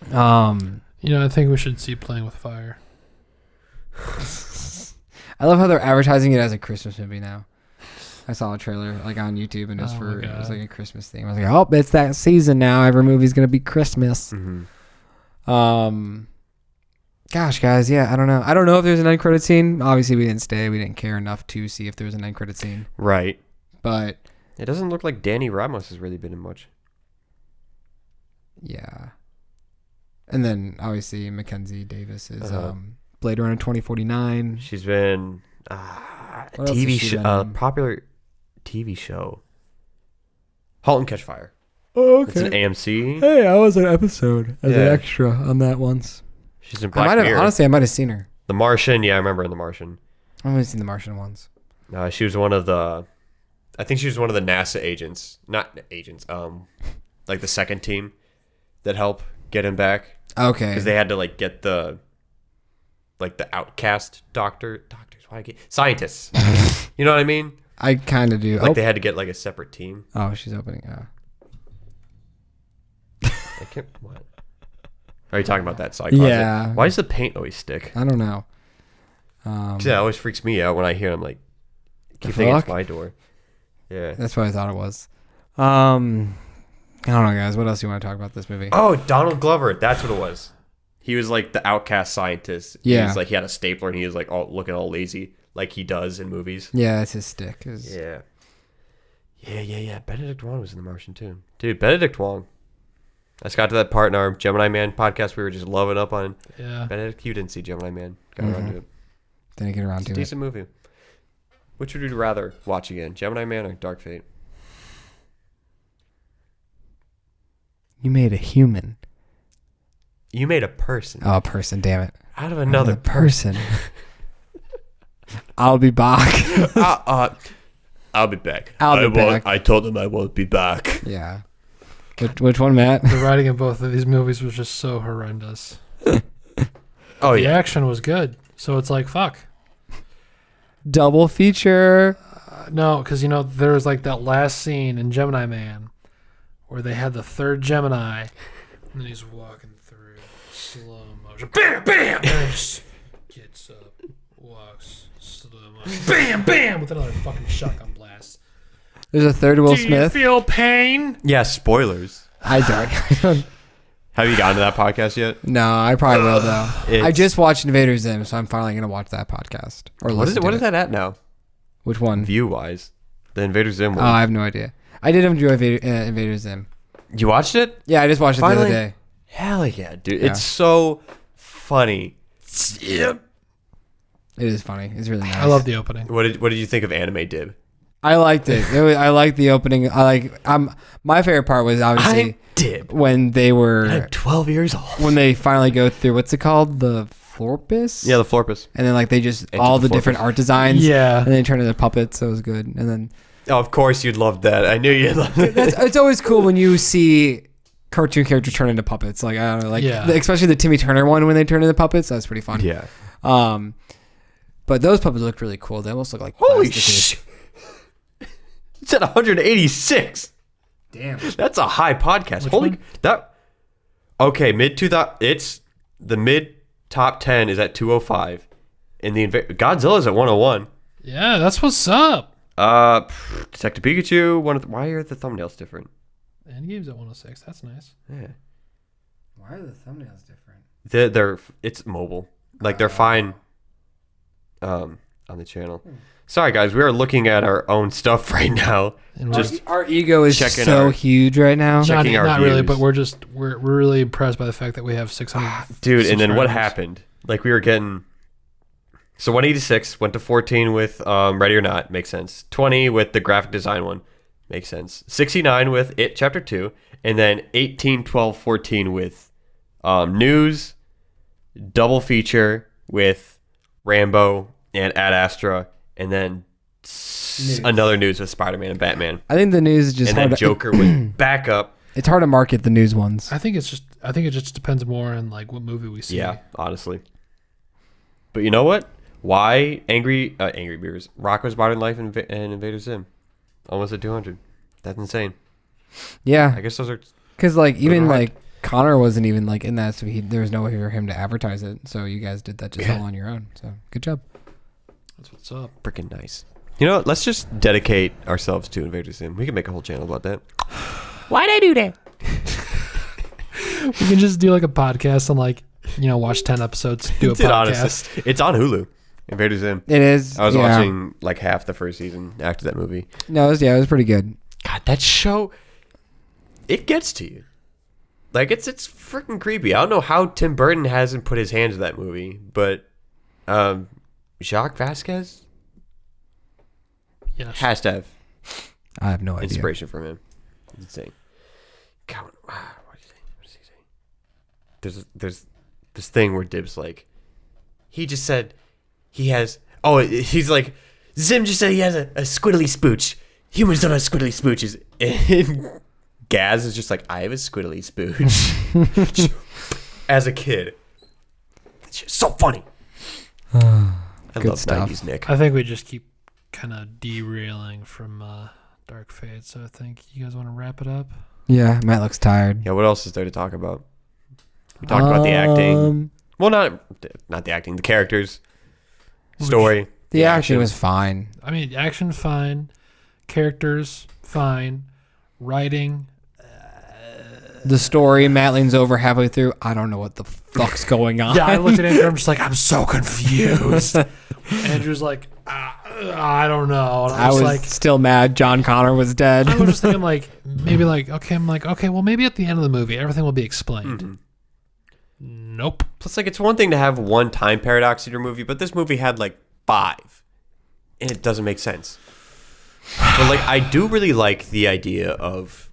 You know, I think we should see Playing with Fire. I love how they're advertising it as a Christmas movie now. I saw a trailer like on YouTube and it was like a Christmas theme. I was like, oh, it's that season now. Every movie's gonna be Christmas. Mm-hmm. Gosh, guys, yeah, I don't know. I don't know if there's an end credit scene. Obviously, we didn't stay. We didn't care enough to see if there was an end credit scene. Right. But it doesn't look like Danny Ramos has really been in much. Yeah. And then obviously Mackenzie Davis is Blade Runner 2049. She's been TV show, popular TV show. *Halt and Catch Fire*. Oh, okay. It's an AMC. Hey, I was an episode as an extra on that once. She's in Black Mirror. Honestly, I might have seen her. The Martian, yeah, I remember in The Martian. I've only seen The Martian once. She was one of the, I think she was one of the NASA agents, not agents, like the second team that help get him back. Okay. Because they had to like get the outcast doctors, scientists. You know what I mean? I kind of do. Like they had to get like a separate team. Oh, she's opening. I can't. What? Are you talking about that side closet? Yeah. Why does the paint always stick? I don't know. Yeah, it always freaks me out when I hear them. Like, keep thinking it's my door. Yeah. That's what I thought it was. I don't know, guys. What else do you want to talk about this movie? Oh, Donald Glover. That's what it was. He was like the outcast scientist. Yeah. He was like, he had a stapler and he was like all looking all lazy, like he does in movies. Yeah, that's his stick. Yeah. Benedict Wong was in The Martian too. Dude, Benedict Wong. I just got to that part in our Gemini Man podcast. We were just loving up on Benedict. You didn't see Gemini Man. Got around to it. Didn't get around to it. Decent movie. Which would you rather watch again, Gemini Man or Dark Fate? You made a human. You made a person. Oh, a person, damn it. Out of another person. I'll be back. I'll be back. I'll be back. I told him I won't be back. Yeah. Which one, Matt? The writing in both of these movies was just so horrendous. Oh, the yeah. action was good. So it's like, fuck. Double feature. No, because, you know, there was like that last scene in Gemini Man where they had the third Gemini and then he's walking through slow motion. Bam, bam! And then just gets up, walks slow motion. Bam, bam! With another fucking shotgun blast. There's a third Will Do Smith. you feel pain? Yeah, spoilers. I don't. Have you gotten to that podcast yet? No, I probably will though. I just watched Invader Zim, so I'm finally gonna watch that podcast. Or What is listen it? What to is that at now? Which one? View wise, the Invader Zim Oh, one. I have no idea. I did enjoy Invader Zim. You watched it? Yeah, I just watched it the other day. Hell yeah, dude! Yeah. It's so funny. Yep. It is funny. It's really nice. I love the opening. What did you think of Anime Dib? I liked it. I liked the opening. My favorite part was obviously Dib when they were I'm 12 years old. when they finally go through what's it called, the Florpus? Yeah, the Florpus. And then like they just Into all the the different Florpus. art designs. Yeah. And they turn into puppets, so it was good. And then Oh, of course you'd love that. I knew you'd love that. It's always cool when you see cartoon characters turn into puppets. Like, I don't know, like especially the Timmy Turner one when they turn into puppets. That's pretty fun. Yeah. But those puppets look really cool. They almost look like Holy plastic. shit. It's at 186. Damn. That's a high podcast. Which Holy one? that. Okay, mid 2000. It's the mid top 10 is at 205, and the Godzilla's at 101. Yeah, that's what's up. Detective Pikachu. Why are the thumbnails different? Endgame's at 106. That's nice. Yeah. Why are the thumbnails different? They're it's mobile. Like they're fine. On the channel. Sorry guys, we are looking at our own stuff right now. And Just Our ego is checking so our- huge right now. checking our not really, views. but we're really impressed by the fact that we have 600. dude, and then what subscribers. happened? Like we were getting so 186 went to 14 with Ready or Not, makes sense. 20 with the graphic design one, makes sense. 69 with It Chapter 2, and then 18, 12, 14 with news, double feature with Rambo and Ad Astra, and then another news with Spider-Man and Batman. I think the news is just And hard then to, Joker with backup. it's hard to market the news ones. I think it just depends more on like what movie we see. Yeah, honestly. But you know what? Why Angry Beavers? Rocko's Modern Life and Invader Zim. Almost at 200. That's insane. Yeah, I guess those are... because like even right. like Connor wasn't even like in that, so there was no way for him to advertise it. So you guys did that just all on your own. So good job. That's what's up. freaking nice. You know what? Let's just dedicate ourselves to Invader Zim. We can make a whole channel about that. Why'd I do that? We can just do like a podcast and like watch 10 episodes, do a Dude, podcast. honestly, it's on Hulu. Invader Zim. It is. I was yeah. watching like half the first season after that movie. No, it was pretty good. God, that show, it gets to you. Like it's freaking creepy. I don't know how Tim Burton hasn't put his hands in that movie, but Jacques Vasquez Yes. has to have I have no idea. inspiration from him. It's insane. God, what did he say? There's this thing where Dib's like, he just said he has. Oh, he's like, Zim just said he has a squiddly spooch. Humans don't have squiddly spooches. And Gaz is just like, I have a squiddly spooch. As a kid, it's just so funny. I Good love stuff. 90s Nick. I think we just keep kind of derailing from Dark Fate, so I think you guys want to wrap it up. Yeah, Matt looks tired. Yeah, what else is there to talk about? We talked about the acting. Well, not the acting, the characters, story. The action was fine. I mean, action fine, characters fine, writing. The story, Matt leans over halfway through. I don't know what the fuck's going on. Yeah, I looked at Andrew. I'm just like, I'm so confused. Andrew's like, I don't know. And I was like, still mad John Connor was dead. I was just thinking like, maybe like, okay, well, maybe at the end of the movie, everything will be explained. Mm-hmm. Nope. Plus, like, it's one thing to have one time paradox in your movie, but this movie had like 5, and it doesn't make sense. But like, I do really like the idea of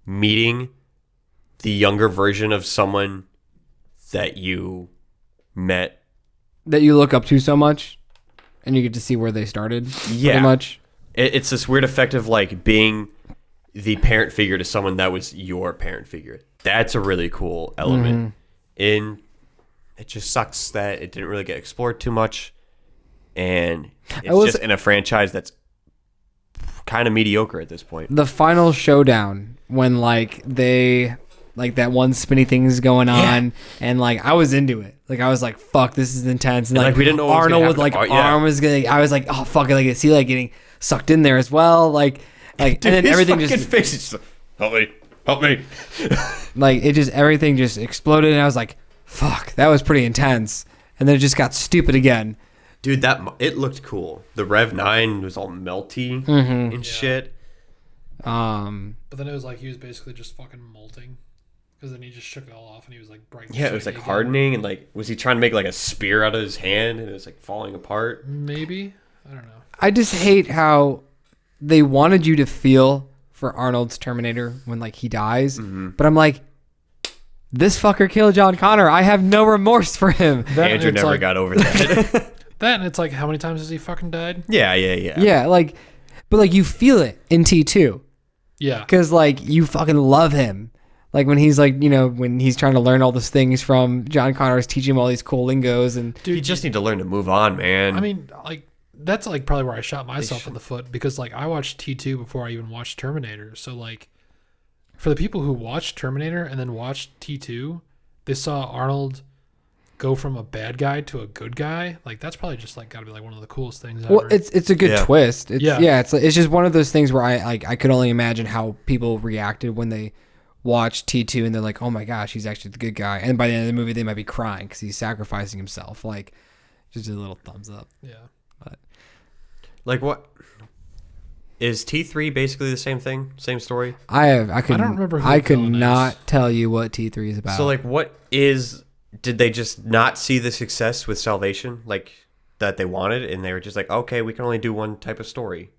meeting the younger version of someone that you met. That you look up to so much, and you get to see where they started. Yeah. Pretty much. It's this weird effect of like being the parent figure to someone that was your parent figure. That's a really cool element. And it just sucks that it didn't really get explored too much. And it's just in a franchise that's kind of mediocre at this point. The final showdown when like they like that one spinny thing's going on, and like I was into it. Like I was like, "Fuck, this is intense." And like, we didn't know what was Arnold gonna with like happen. Oh, yeah. arm was gonna. I was like, "Oh fuck!" Like is he like getting sucked in there as well? Like, Dude, and then his everything fucking just face is just like, help me. like it just everything just exploded, and I was like, "Fuck, that was pretty intense." And then it just got stupid again. Dude, it looked cool. The Rev 9 was all melty and shit. But then it was like he was basically just fucking molting, because then he just shook it all off and he was like bright. and Yeah, it was shiny like again. hardening, and like, was he trying to make like a spear out of his hand, and it was like falling apart? Maybe, I don't know. I just hate how they wanted you to feel for Arnold's Terminator when like he dies, but I'm like, this fucker killed John Connor. I have no remorse for him. Andrew it's never like, got over that. that, and it's like, how many times has he fucking died? Yeah. Yeah, like, but like you feel it in T2 Yeah. because like you fucking love him. Like when he's like, when he's trying to learn all these things from John Connor's teaching him all these cool lingos and You just need to learn to move on, man. I mean, like, that's like probably where I shot myself in the foot because like I watched T2 before I even watched Terminator. So like for the people who watched Terminator and then watched T2, they saw Arnold go from a bad guy to a good guy. Like that's probably just like got to be like one of the coolest things ever. well, it's a good twist. It's, Yeah. it's just one of those things where I could only imagine how people reacted when they watch T2 and they're like, oh my gosh, he's actually the good guy. And by the end of the movie, they might be crying because he's sacrificing himself. Like, just a little thumbs up. Yeah. But like what is T3 basically the same thing, same story? I don't remember who I the could villain is. not tell you what T3 is about. So like, did they just not see the success with Salvation like that they wanted, and they were just like, okay, we can only do one type of story,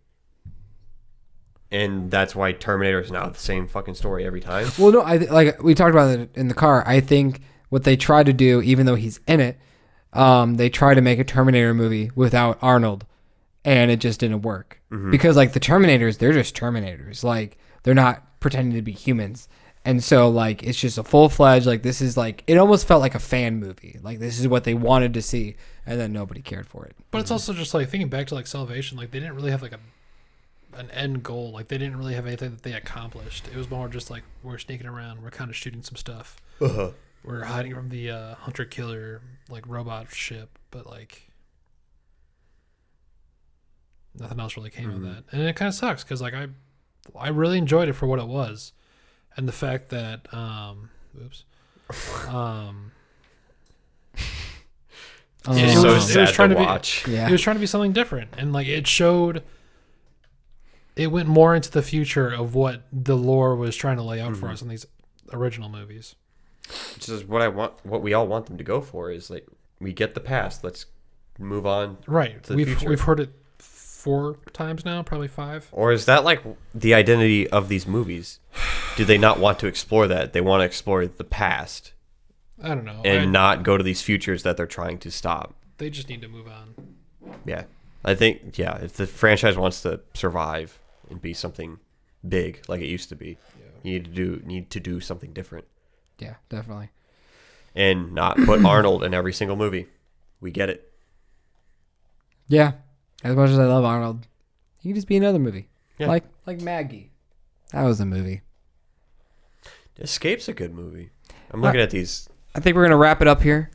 and that's why Terminator is now the same fucking story every time. Well, no, like we talked about it in the car. I think what they try to do, even though he's in it, they try to make a Terminator movie without Arnold, and it just didn't work because like the Terminators, they're just Terminators. Like they're not pretending to be humans, and so like it's just a full fledged like this is like it almost felt like a fan movie. Like this is what they wanted to see, and then nobody cared for it. But it's also just like thinking back to like Salvation, like they didn't really have like an end goal. Like they didn't really have anything that they accomplished. It was more just like we're sneaking around, we're kind of shooting some stuff. We're hiding from the hunter killer like robot ship, but like nothing else really came of that. And it kind of sucks because like I really enjoyed it for what it was, and the fact that It's it so was sad trying to to be- watch. Yeah. it was trying to be something different, and like it went more into the future of what the lore was trying to lay out for us in these original movies. Which is what I want. What we all want them to go for is like, we get the past. Let's move on. Right. To the future. We've heard it 4 times now, probably 5. Or is that like the identity of these movies? Do they not want to explore that? They want to explore the past I don't know. and not go to these futures that they're trying to stop. They just need to move on. Yeah. I think, if the franchise wants to survive and be something big like it used to be, you need to do something different. Yeah, definitely. And not put Arnold in every single movie. We get it. Yeah, as much as I love Arnold, he could just be another movie. Yeah. Like Maggie. That was a movie. Escape's a good movie. I'm looking at these. I think we're gonna wrap it up here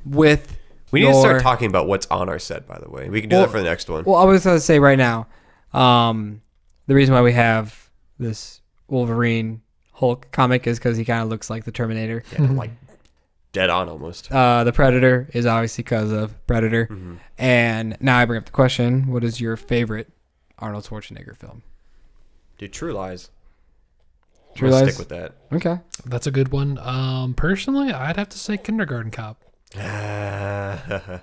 with. We need to start talking about what's on our set, by the way. We can do that for the next one. Well, I was gonna say right now, the reason why we have this Wolverine Hulk comic is because he kind of looks like the Terminator. Yeah, like dead on almost. The Predator is obviously because of Predator. And now I bring up the question: what is your favorite Arnold Schwarzenegger film? Dude, True Lies. True I'm gonna Lies? stick with that. Okay. That's a good one. Personally, I'd have to say Kindergarten Cop.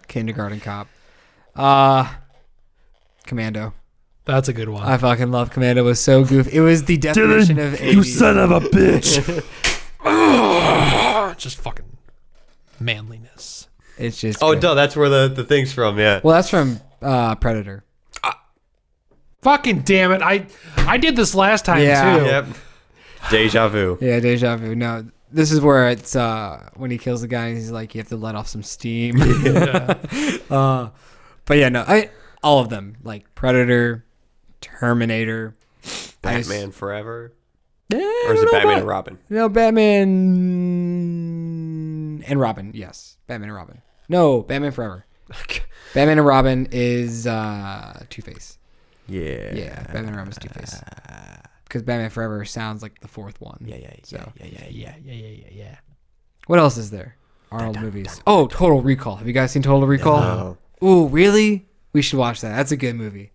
Kindergarten Cop. Commando. That's a good one. I fucking love Commando. It was so goofy. It was the definition of 80s. of a bitch. Just fucking manliness. It's just Oh, good. no, that's where the thing's from, yeah. Well, that's from Predator. Fucking damn it. I did this last time Yeah. too. Yep. Deja vu. Yeah, Deja Vu. No, this is where it's when he kills the guy and he's like, you have to let off some steam. Yeah. But yeah, no, all of them, like Predator, Terminator, Batman Forever. Yeah, Or is it Batman and Robin? No, Batman and Robin. Yes, Batman and Robin. No, Batman Forever. Batman and Robin is Two-Face. Yeah. Yeah, Batman and Robin is Two-Face. Because Batman Forever sounds like the fourth one. Yeah. What else is there? Arnold movies. Oh, Total Recall. Have you guys seen Total Recall? No. Ooh, really? We should watch that. That's a good movie.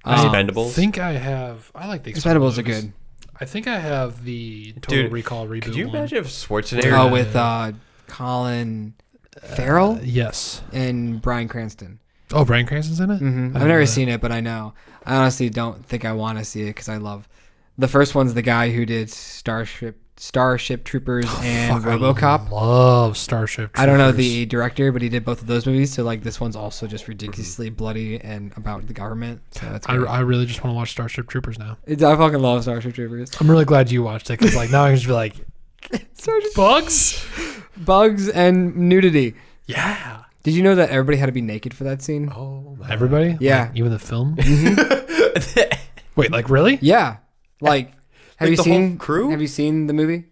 Expendables? I think I have. I like the Expendables are good. I think I have the Total Dude, Recall reboot. Could you one. imagine if Schwarzenegger... Oh, with Colin Farrell Yes. and Bryan Cranston. Oh, Bryan Cranston's in it. I've never seen it, but I know. I honestly don't think I want to see it because I love The first one's the guy who did Starship Troopers and Fuck, RoboCop. I love Starship Troopers. I don't know the director, but he did both of those movies. So like this one's also just ridiculously bloody and about the government. So that's great. I really just want to watch Starship Troopers now. I fucking love Starship Troopers. I'm really glad you watched it because like now I can just be like, Bugs and nudity. yeah. Did you know that everybody had to be naked for that scene? Oh, Everybody? Yeah. Like, even the film? Wait, like really? Yeah. Like, have Like you the seen whole crew? Have you seen the movie?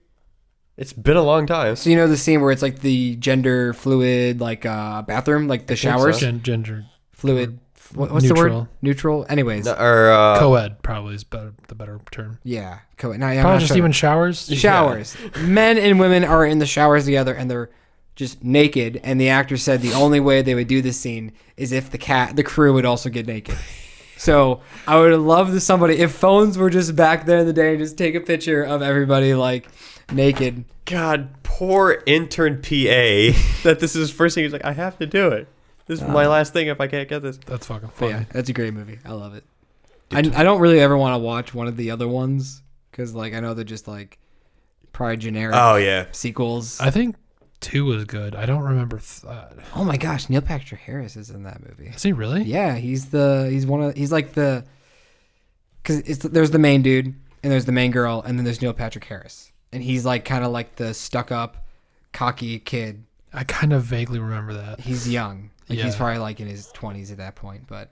It's been a long time. So you know the scene where it's like the gender fluid, like bathroom, like the showers, so. Gender fluid. What's the Neutral. word? Neutral. Anyways, co-ed probably is the better term. yeah. No, yeah, I'm Probably not just sure. even showers. The showers. Men and women are in the showers together, and they're just naked. And the actor said the only way they would do this scene is if the crew would also get naked. So I would love to somebody if phones were just back there in the day and just take a picture of everybody like naked. God, poor intern PA. That this is his first thing. He's like, I have to do it. This is my last thing if I can't get this. That's fucking But funny. yeah, that's a great movie. I love it. I don't really ever want to watch one of the other ones because like I know they're just like probably generic Oh yeah. sequels. I think 2 was good. I don't remember. Oh my gosh, Neil Patrick Harris is in that movie. Is he really? Yeah, he's like the because there's the main dude and there's the main girl and then there's Neil Patrick Harris and he's like kind of like the stuck up, cocky kid. I kind of vaguely remember that. He's young, like he's Yeah. probably like in his 20s at that point. But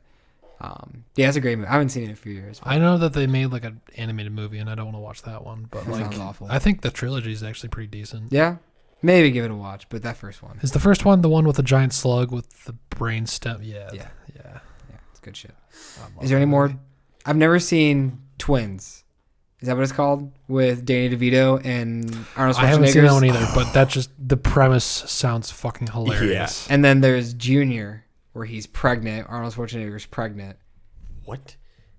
yeah, it's a great movie. I haven't seen it in a few years. But I know that they made like an animated movie, and I don't want to watch that one. But That like, sounds awful. I think the trilogy is actually pretty decent. Yeah, maybe give it a watch. But that first one, Is the first one the one with the giant slug with the brain stem? Yeah. Yeah. Yeah. yeah, it's good shit. I love Is there any that more? movie. I've never seen Twins. Is that what it's called? With Danny DeVito and Arnold Schwarzenegger? I haven't seen that one either, but that just the premise sounds fucking hilarious. And then there's Junior, where he's pregnant. Arnold Schwarzenegger's pregnant. What?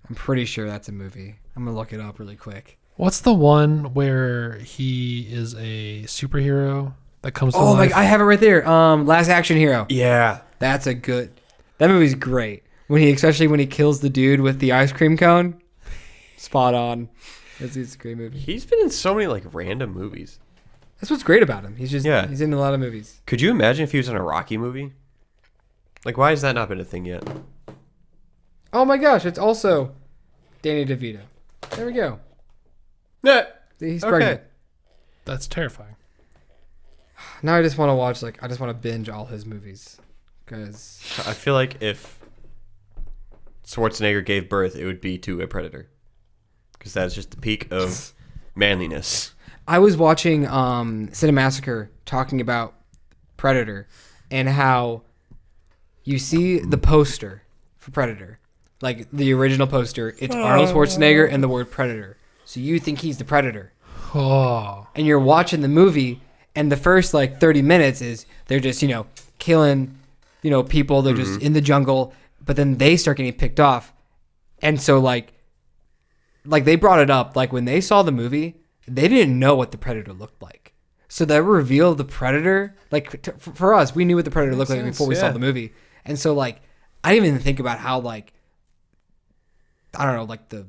I'm pretty sure that's a movie. I'm gonna look it up really quick. What's the one where he is a superhero that comes to Oh my! life? I have it right there. Last Action Hero. Yeah. That's a good. That movie's great. Especially when he kills the dude with the ice cream cone. Spot on. It's a great movie. He's been in so many like random movies. That's what's great about him. He's Yeah. in a lot of movies. Could you imagine if he was in a Rocky movie? Like, why has that not been a thing yet? Oh my gosh! It's also Danny DeVito. There we go. Yeah. He's Okay. pregnant. That's terrifying. Now I just want to watch I just want to binge all his movies because I feel like if Schwarzenegger gave birth, it would be to a predator. Because that's just the peak of manliness. I was watching Cinemassacre talking about Predator and how you see the poster for Predator, like the original poster. It's Arnold Schwarzenegger and the word Predator. So you think he's the Predator, Oh. and you're watching the movie, and the first like 30 minutes is they're just killing people. They're just in the jungle, but then they start getting picked off, and so like they brought it up like when they saw the movie, they didn't know what the Predator looked like. So that reveal of the Predator, like for us, we knew what the Predator looked like Makes before we sense, saw yeah. the movie, and so like I didn't even think about how like I don't know, like the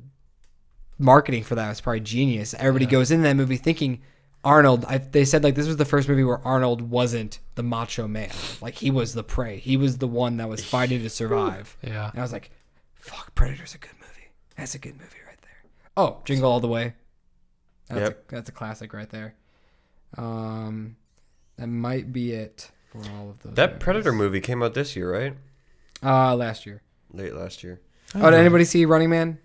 marketing for that was probably genius. Everybody goes into that movie thinking Arnold. They said like this was the first movie where Arnold wasn't the macho man, like he was the prey. He was the one that was fighting to survive. Yeah. And I was like, "Fuck, Predator's a good movie. That's a good movie right there." Oh, Jingle All the Way. That's a classic right there. That might be it for all of those. That movies. Predator movie came out this year, right? Last year. Late last year. Oh, did anybody see Running Man?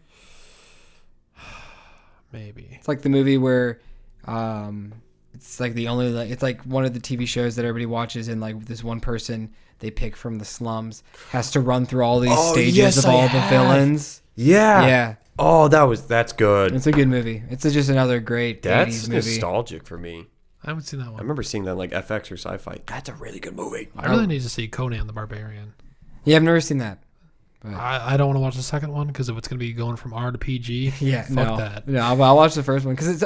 Maybe. It's like the movie where, it's like it's like one of the TV shows that everybody watches, and like this one person they pick from the slums has to run through all these stages yes, of I all the have. villains. Yeah. Yeah, Oh, that's good. it's a good movie. It's just another great That's 80s movie. nostalgic for me. I haven't seen that I one. remember seeing that on, like FX or Sci-Fi. That's a really good movie. I really need to see Conan the Barbarian. Yeah, I've never seen that. I don't want to watch the second one because if it's going to be going from R to PG, Yeah, fuck that. No, I'll watch the first one because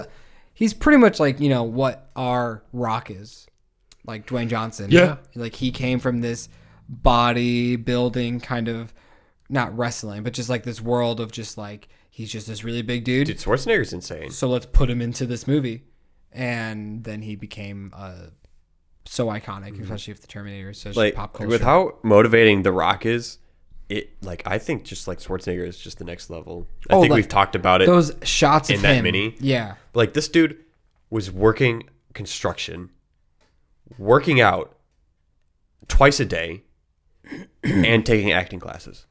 he's pretty much like what our Rock is, like Dwayne Johnson. Yeah. Like he came from this bodybuilding kind of, not wrestling, but just like this world of just like he's just this really big dude. Dude, Schwarzenegger's insane. So let's put him into this movie. And then he became so iconic, especially if the Terminator is such Like, pop culture. with how motivating The Rock is, I think just like Schwarzenegger is just the next level. I think like, we've talked about it. those shots in of that him. mini. Yeah. Like, this dude was working construction, working out twice a day, and taking acting classes.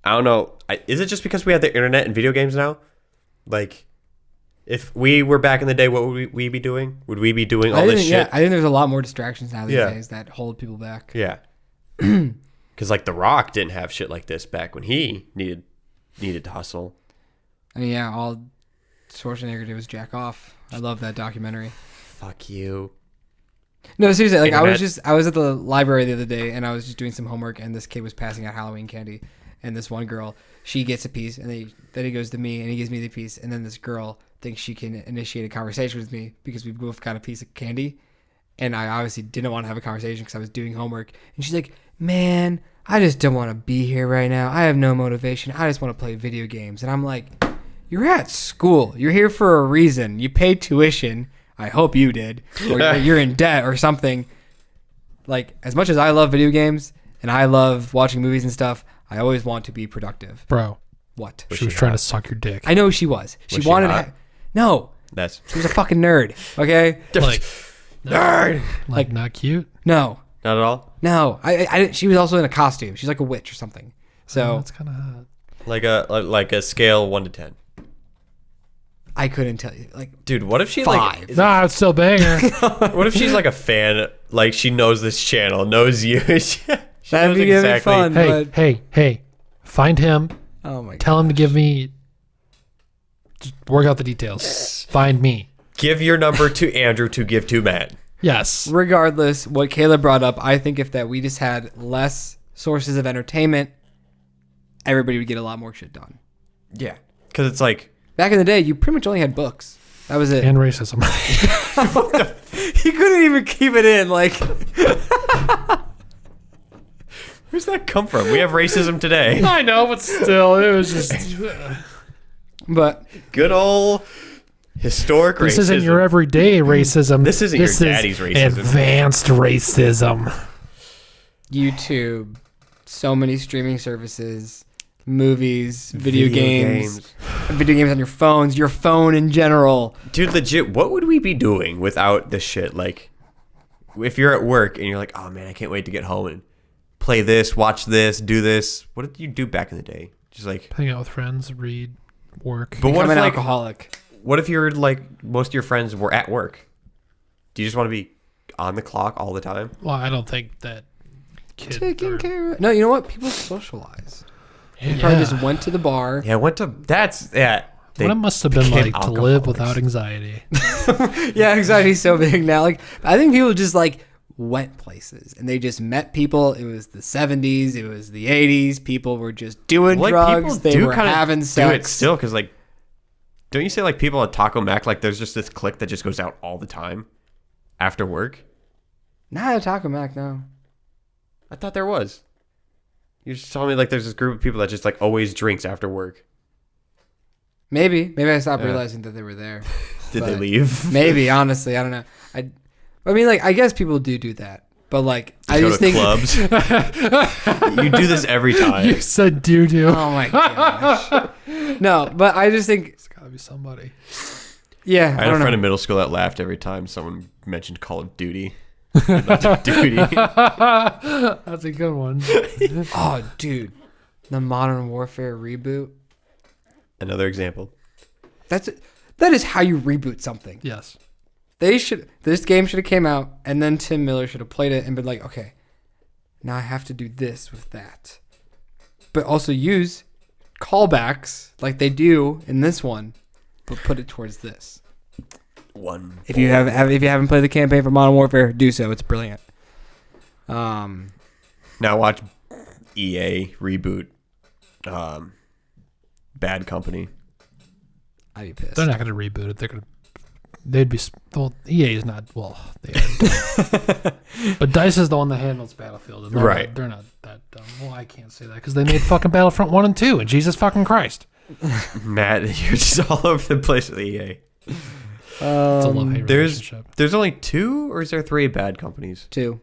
I don't know. Is it just because we have the internet and video games now? Like, if we were back in the day, what would we be doing? Would we be doing all this shit? Yeah, I think there's a lot more distractions now these days that hold people back. Yeah. Because, like, The Rock didn't have shit like this back when he needed to hustle. I mean, yeah, all Schwarzenegger did was jack off. I love that documentary. Fuck you. No, seriously, like Internet. I was at the library the other day and I was just doing some homework and this kid was passing out Halloween candy and this one girl, she gets a piece and then he goes to me and he gives me the piece and then this girl thinks she can initiate a conversation with me because we both got a piece of candy and I obviously didn't want to have a conversation because I was doing homework and she's like, man, I just don't want to be here right now. I have no motivation. I just want to play video games. And I'm like, you're at school. You're here for a reason. You paid tuition. I hope you did. Or you're in debt or something. Like, as much as I love video games and I love watching movies and stuff, I always want to be productive. Bro, What? she was trying to suck your dick. I know she was. She Was she wanted hot? to. No. She was a fucking nerd. Okay? Like, Nerd. like not cute. No. Not at all? No. I didn't. She was also in a costume. She's like a witch or something. So That's kind of hot. Like a scale 1 to 10. I couldn't tell you. Like, Dude, what if she 5. Nah, it's still banger. what if she's like a fan, like she knows this channel, knows you. she That'd knows be exactly. Fun. hey, But, hey. Find him. oh my god. Tell him to give me. Just work out the details. Find me. Give your number to Andrew to give to Matt. Yes. Regardless, what Kayla brought up, I think if that we just had less sources of entertainment, everybody would get a lot more shit done. Yeah. Because it's like, Back in the day, you pretty much only had books. That was it. And racism. He couldn't even keep it in. Like, where's that come from? We have racism today. I know, but still, it was just. but Good old historic racism. This isn't your everyday racism. This isn't your daddy's racism. Advanced racism. YouTube, so many streaming services, movies, video games on your phone in general. Dude, legit, what would we be doing without this shit? Like, if you're at work and you're like, oh man, I can't wait to get home and play this, watch this, do this. What did you do back in the day? Just like, Hang out with friends, read, work. but what Become if an like, alcoholic. what if you're like, most of your friends were at work? Do you just want to be on the clock all the time? Well, I don't think that kid. Taking care of. No, you know what? People socialize. They probably just went to the bar. Yeah, what What it must have been became like to live alcoholics. without anxiety. Yeah, anxiety's so big now. Like, I think people just like went places and they just met people. It was the 70s. It was the 80s. People were just doing drugs. They were having sex. Do it still, because like, don't you say like people at Taco Mac, like there's just this clique that just goes out all the time after work? Not at Taco Mac, no. I thought there was. You just told me like there's this group of people that just like always drinks after work. Maybe I stopped Yeah. realizing that they were there. Did they But leave? Maybe, honestly, I don't know. I mean, like, I guess people do that, but like, I Go just to think. clubs. You do this every time. You said doo doo. Oh my gosh. No, but I just think, It's gotta be somebody. yeah, I I had a don't friend know. in middle school that laughed every time someone mentioned Call of Duty. Duty. That's a good one. Oh, dude, the Modern Warfare reboot. Another example. That is how you reboot something. Yes. This game should have came out, and then Tim Miller should have played it and been like, okay, now I have to do this with that, but also use callbacks like they do in this one, but put it towards this. If you haven't played the campaign for Modern Warfare, do so. It's brilliant. Now watch EA reboot Bad Company. I'd be pissed. They're not gonna reboot it. They'd be. Well, EA is not. Well, they are. But DICE is the one that handles Battlefield. And Right. They're not that dumb. Well, I can't say that because they made fucking Battlefront 1 and 2. And Jesus fucking Christ. Matt, you're just all over the place with EA. It's a love-hate relationship. There's only 2, or is there 3 bad companies? 2.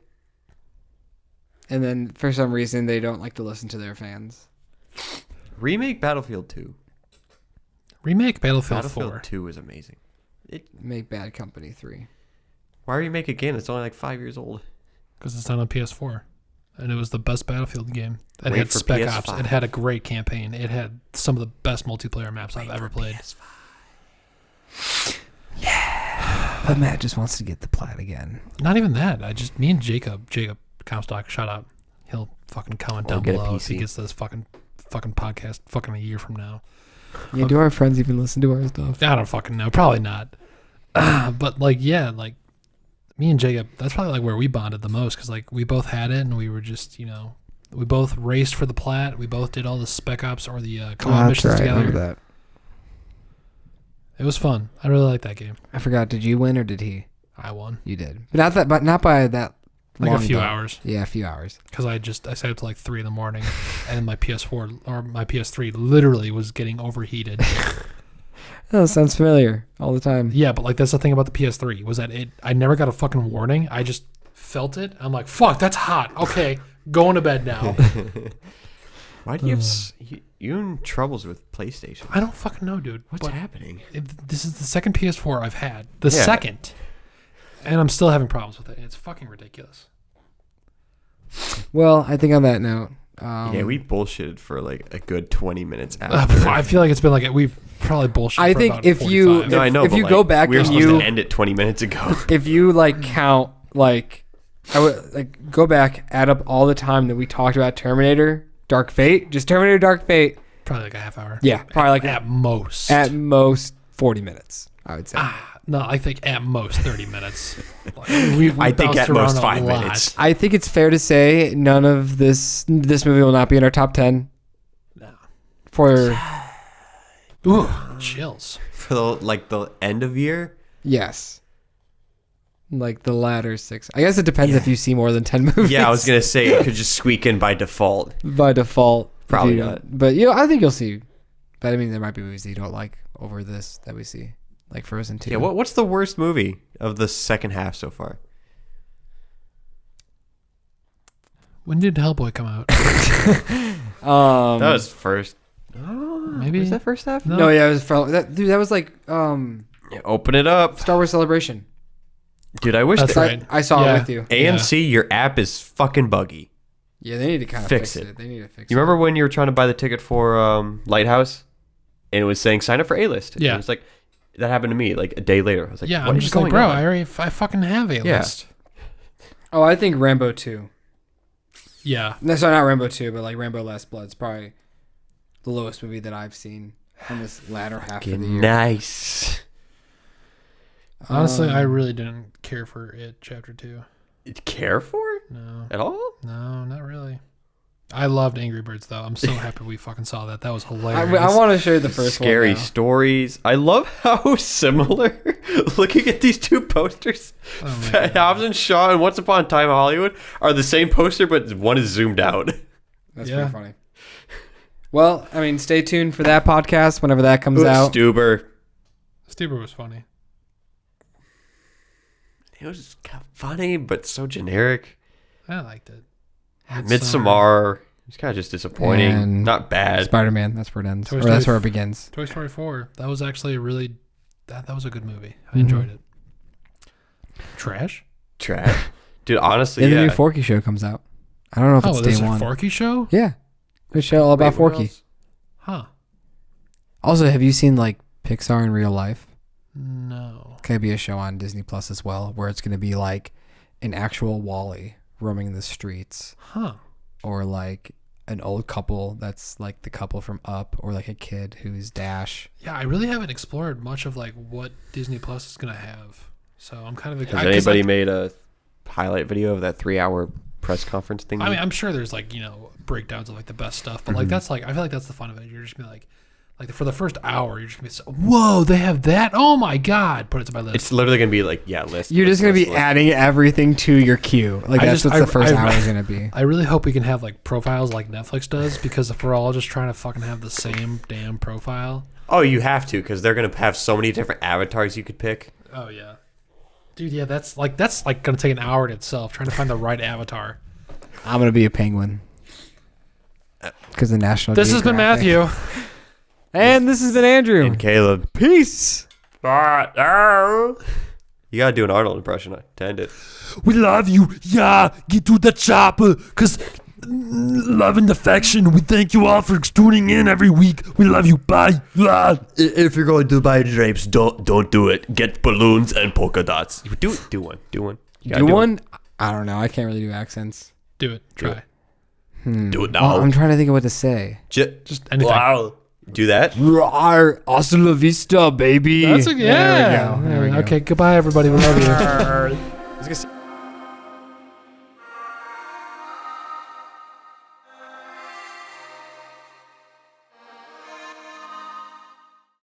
And then for some reason they don't like to listen to their fans. Remake Battlefield 2. Remake Battlefield 4. 2 is amazing. Make Bad Company 3. Why remake a game that's only like 5 years old? Because it's not on PS4. And it was the best Battlefield game. It Wait had for Spec PS5. Ops. It had a great campaign. It had some of the best multiplayer maps I've ever played. But Matt just wants to get the plat again. Not even that. Me and Jacob Comstock, shout out. He'll fucking comment down get a below if he PC. gets this fucking podcast fucking a year from now. Yeah, do our friends even listen to our stuff? I don't fucking know. Probably not. But like, yeah, like me and Jacob, that's probably like where we bonded the most because like we both had it and we were just, we both raced for the plat. We both did all the Spec Ops or the co-op missions I together. remember that. It was fun. I really liked that game. I forgot. Did you win or did he? I won. You did, but not by that. Like long a few though. hours. Yeah, a few hours. Because I stayed up to like 3 a.m. and my PS4 or my PS3 literally was getting overheated. Oh, sounds familiar all the time. Yeah, but like that's the thing about the PS3 was that I never got a fucking warning. I just felt it. I'm like, fuck, that's hot. Okay, going to bed now. Why do you have you in troubles with PlayStation? I don't fucking know, dude. What's happening? This is the second PS4 I've had. The Yeah. second. And I'm still having problems with it. It's fucking ridiculous. Well, I think on that note, Yeah, we bullshitted for like a good 20 minutes after. I feel like it's been like we probably bullshit. I for think about if you- 45. No, I know. if but, you like, go back we were and supposed you- to end it 20 minutes ago. if you like count like, I would like go back, add up all the time that we talked about Terminator, Dark Fate, just Terminator, Dark Fate. probably like a half hour. Yeah, probably like At most. at most 40 minutes. I would say. No, I think at most 30 minutes. Like, we I think bounced at most around a 5 lot. minutes. I think it's fair to say none of this movie will not be in our top 10 No. for Ooh, chills. For the end of year? yes. Like the latter 6. I guess it depends if you see more than 10 movies. Yeah, I was going to say it could just squeak in by default. by default. if Probably you not. don't. But I think you'll see. But I mean, there might be movies that you don't like over this that we see, like Frozen 2. Yeah, what's the worst movie of the second half so far? When did Hellboy come out? That was first. Maybe. Was that first half? No. no, yeah, it was dude. That was like Yeah, open it up. Star Wars Celebration. Dude, I wish That's that right. I saw Yeah. it with you. AMC, your app is fucking buggy. Yeah, they need to kind of Fix fix it. it. They need to fix You remember when you were trying to buy the ticket for Lighthouse? And it was saying sign up for A-List. Yeah. And it's like, that happened to me like a day later. I was like, Yeah, what I'm is just like, going bro, on? I fucking have a Yeah. list. Oh, I think Rambo 2. Yeah. No, sorry, not Rambo 2, but like Rambo Last Blood's probably the lowest movie that I've seen in this latter half of the year. Nice. Honestly, I really didn't care for it, Chapter 2. Care for it No. at all? No, not really. I loved Angry Birds, though. I'm so happy we fucking saw that. That was I hilarious. want to show you the first Scary one. stories. I love how similar looking at these two posters. Oh my God. Hobbs and Shaw and Once Upon a Time in Hollywood are the same poster, but one is zoomed out. That's Yeah. pretty funny. Well, I mean, stay tuned for that podcast whenever that comes out. Stuber. Stuber was funny. It was kind of funny, but so generic. I liked it. Midsommar. It's kind of just disappointing. And Not bad. Spider-Man. That's where it ends. Toy Or Story that's where it begins. Toy Story 4. That was actually a really... That was a good movie. I enjoyed it. Trash? Trash. Dude, honestly, Yeah, the yeah. new Forky show comes out. I don't know if Oh, it's there's day a one. Forky show? Yeah. Good show all about Wait, what Forky. else? Huh. Also, have you seen like Pixar in real life? No. Could be a show on Disney Plus as well, where it's going to be like an actual Wall-E roaming the streets, Huh. or like an old couple that's like the couple from Up, or like a kid who's Dash. Yeah, I really haven't explored much of like what Disney Plus is gonna have. So I'm kind of Has anybody made a highlight video of that 3-hour press conference thing? I mean, I'm sure there's like breakdowns of like the best stuff, but like that's like I feel like that's the fun of it. You're just be like, Like for the first hour, you're just gonna be so, whoa, they have that. Oh my god, put it to my list. It's literally gonna be like list. You're just gonna be list. adding everything to your queue. Like that's what the first hour is gonna be. I really hope we can have like profiles like Netflix does, because if we're all just trying to fucking have the same damn profile. Oh, you have to, because they're gonna have so many different avatars you could pick. Oh yeah, dude. Yeah, that's like gonna take an hour in itself trying to find the right avatar. I'm gonna be a penguin. Because the National. This has been Matthew. And this has been Andrew. And Caleb. Peace. You gotta do an Arnold impression to end it. We love you. Yeah, get to the chopper. Because love and affection. We thank you all for tuning in every week. We love you. Bye. If you're going to buy drapes, don't do it. Get balloons and polka dots. Do one. You gotta Do one? I don't know. I can't really do accents. Do it. Try. Do it now. I'm trying to think of what to say. Just anything. Wow. Do that. Hasta la vista, baby. That's a, yeah. There we go. Okay. Goodbye, everybody. We love you. I was gonna say,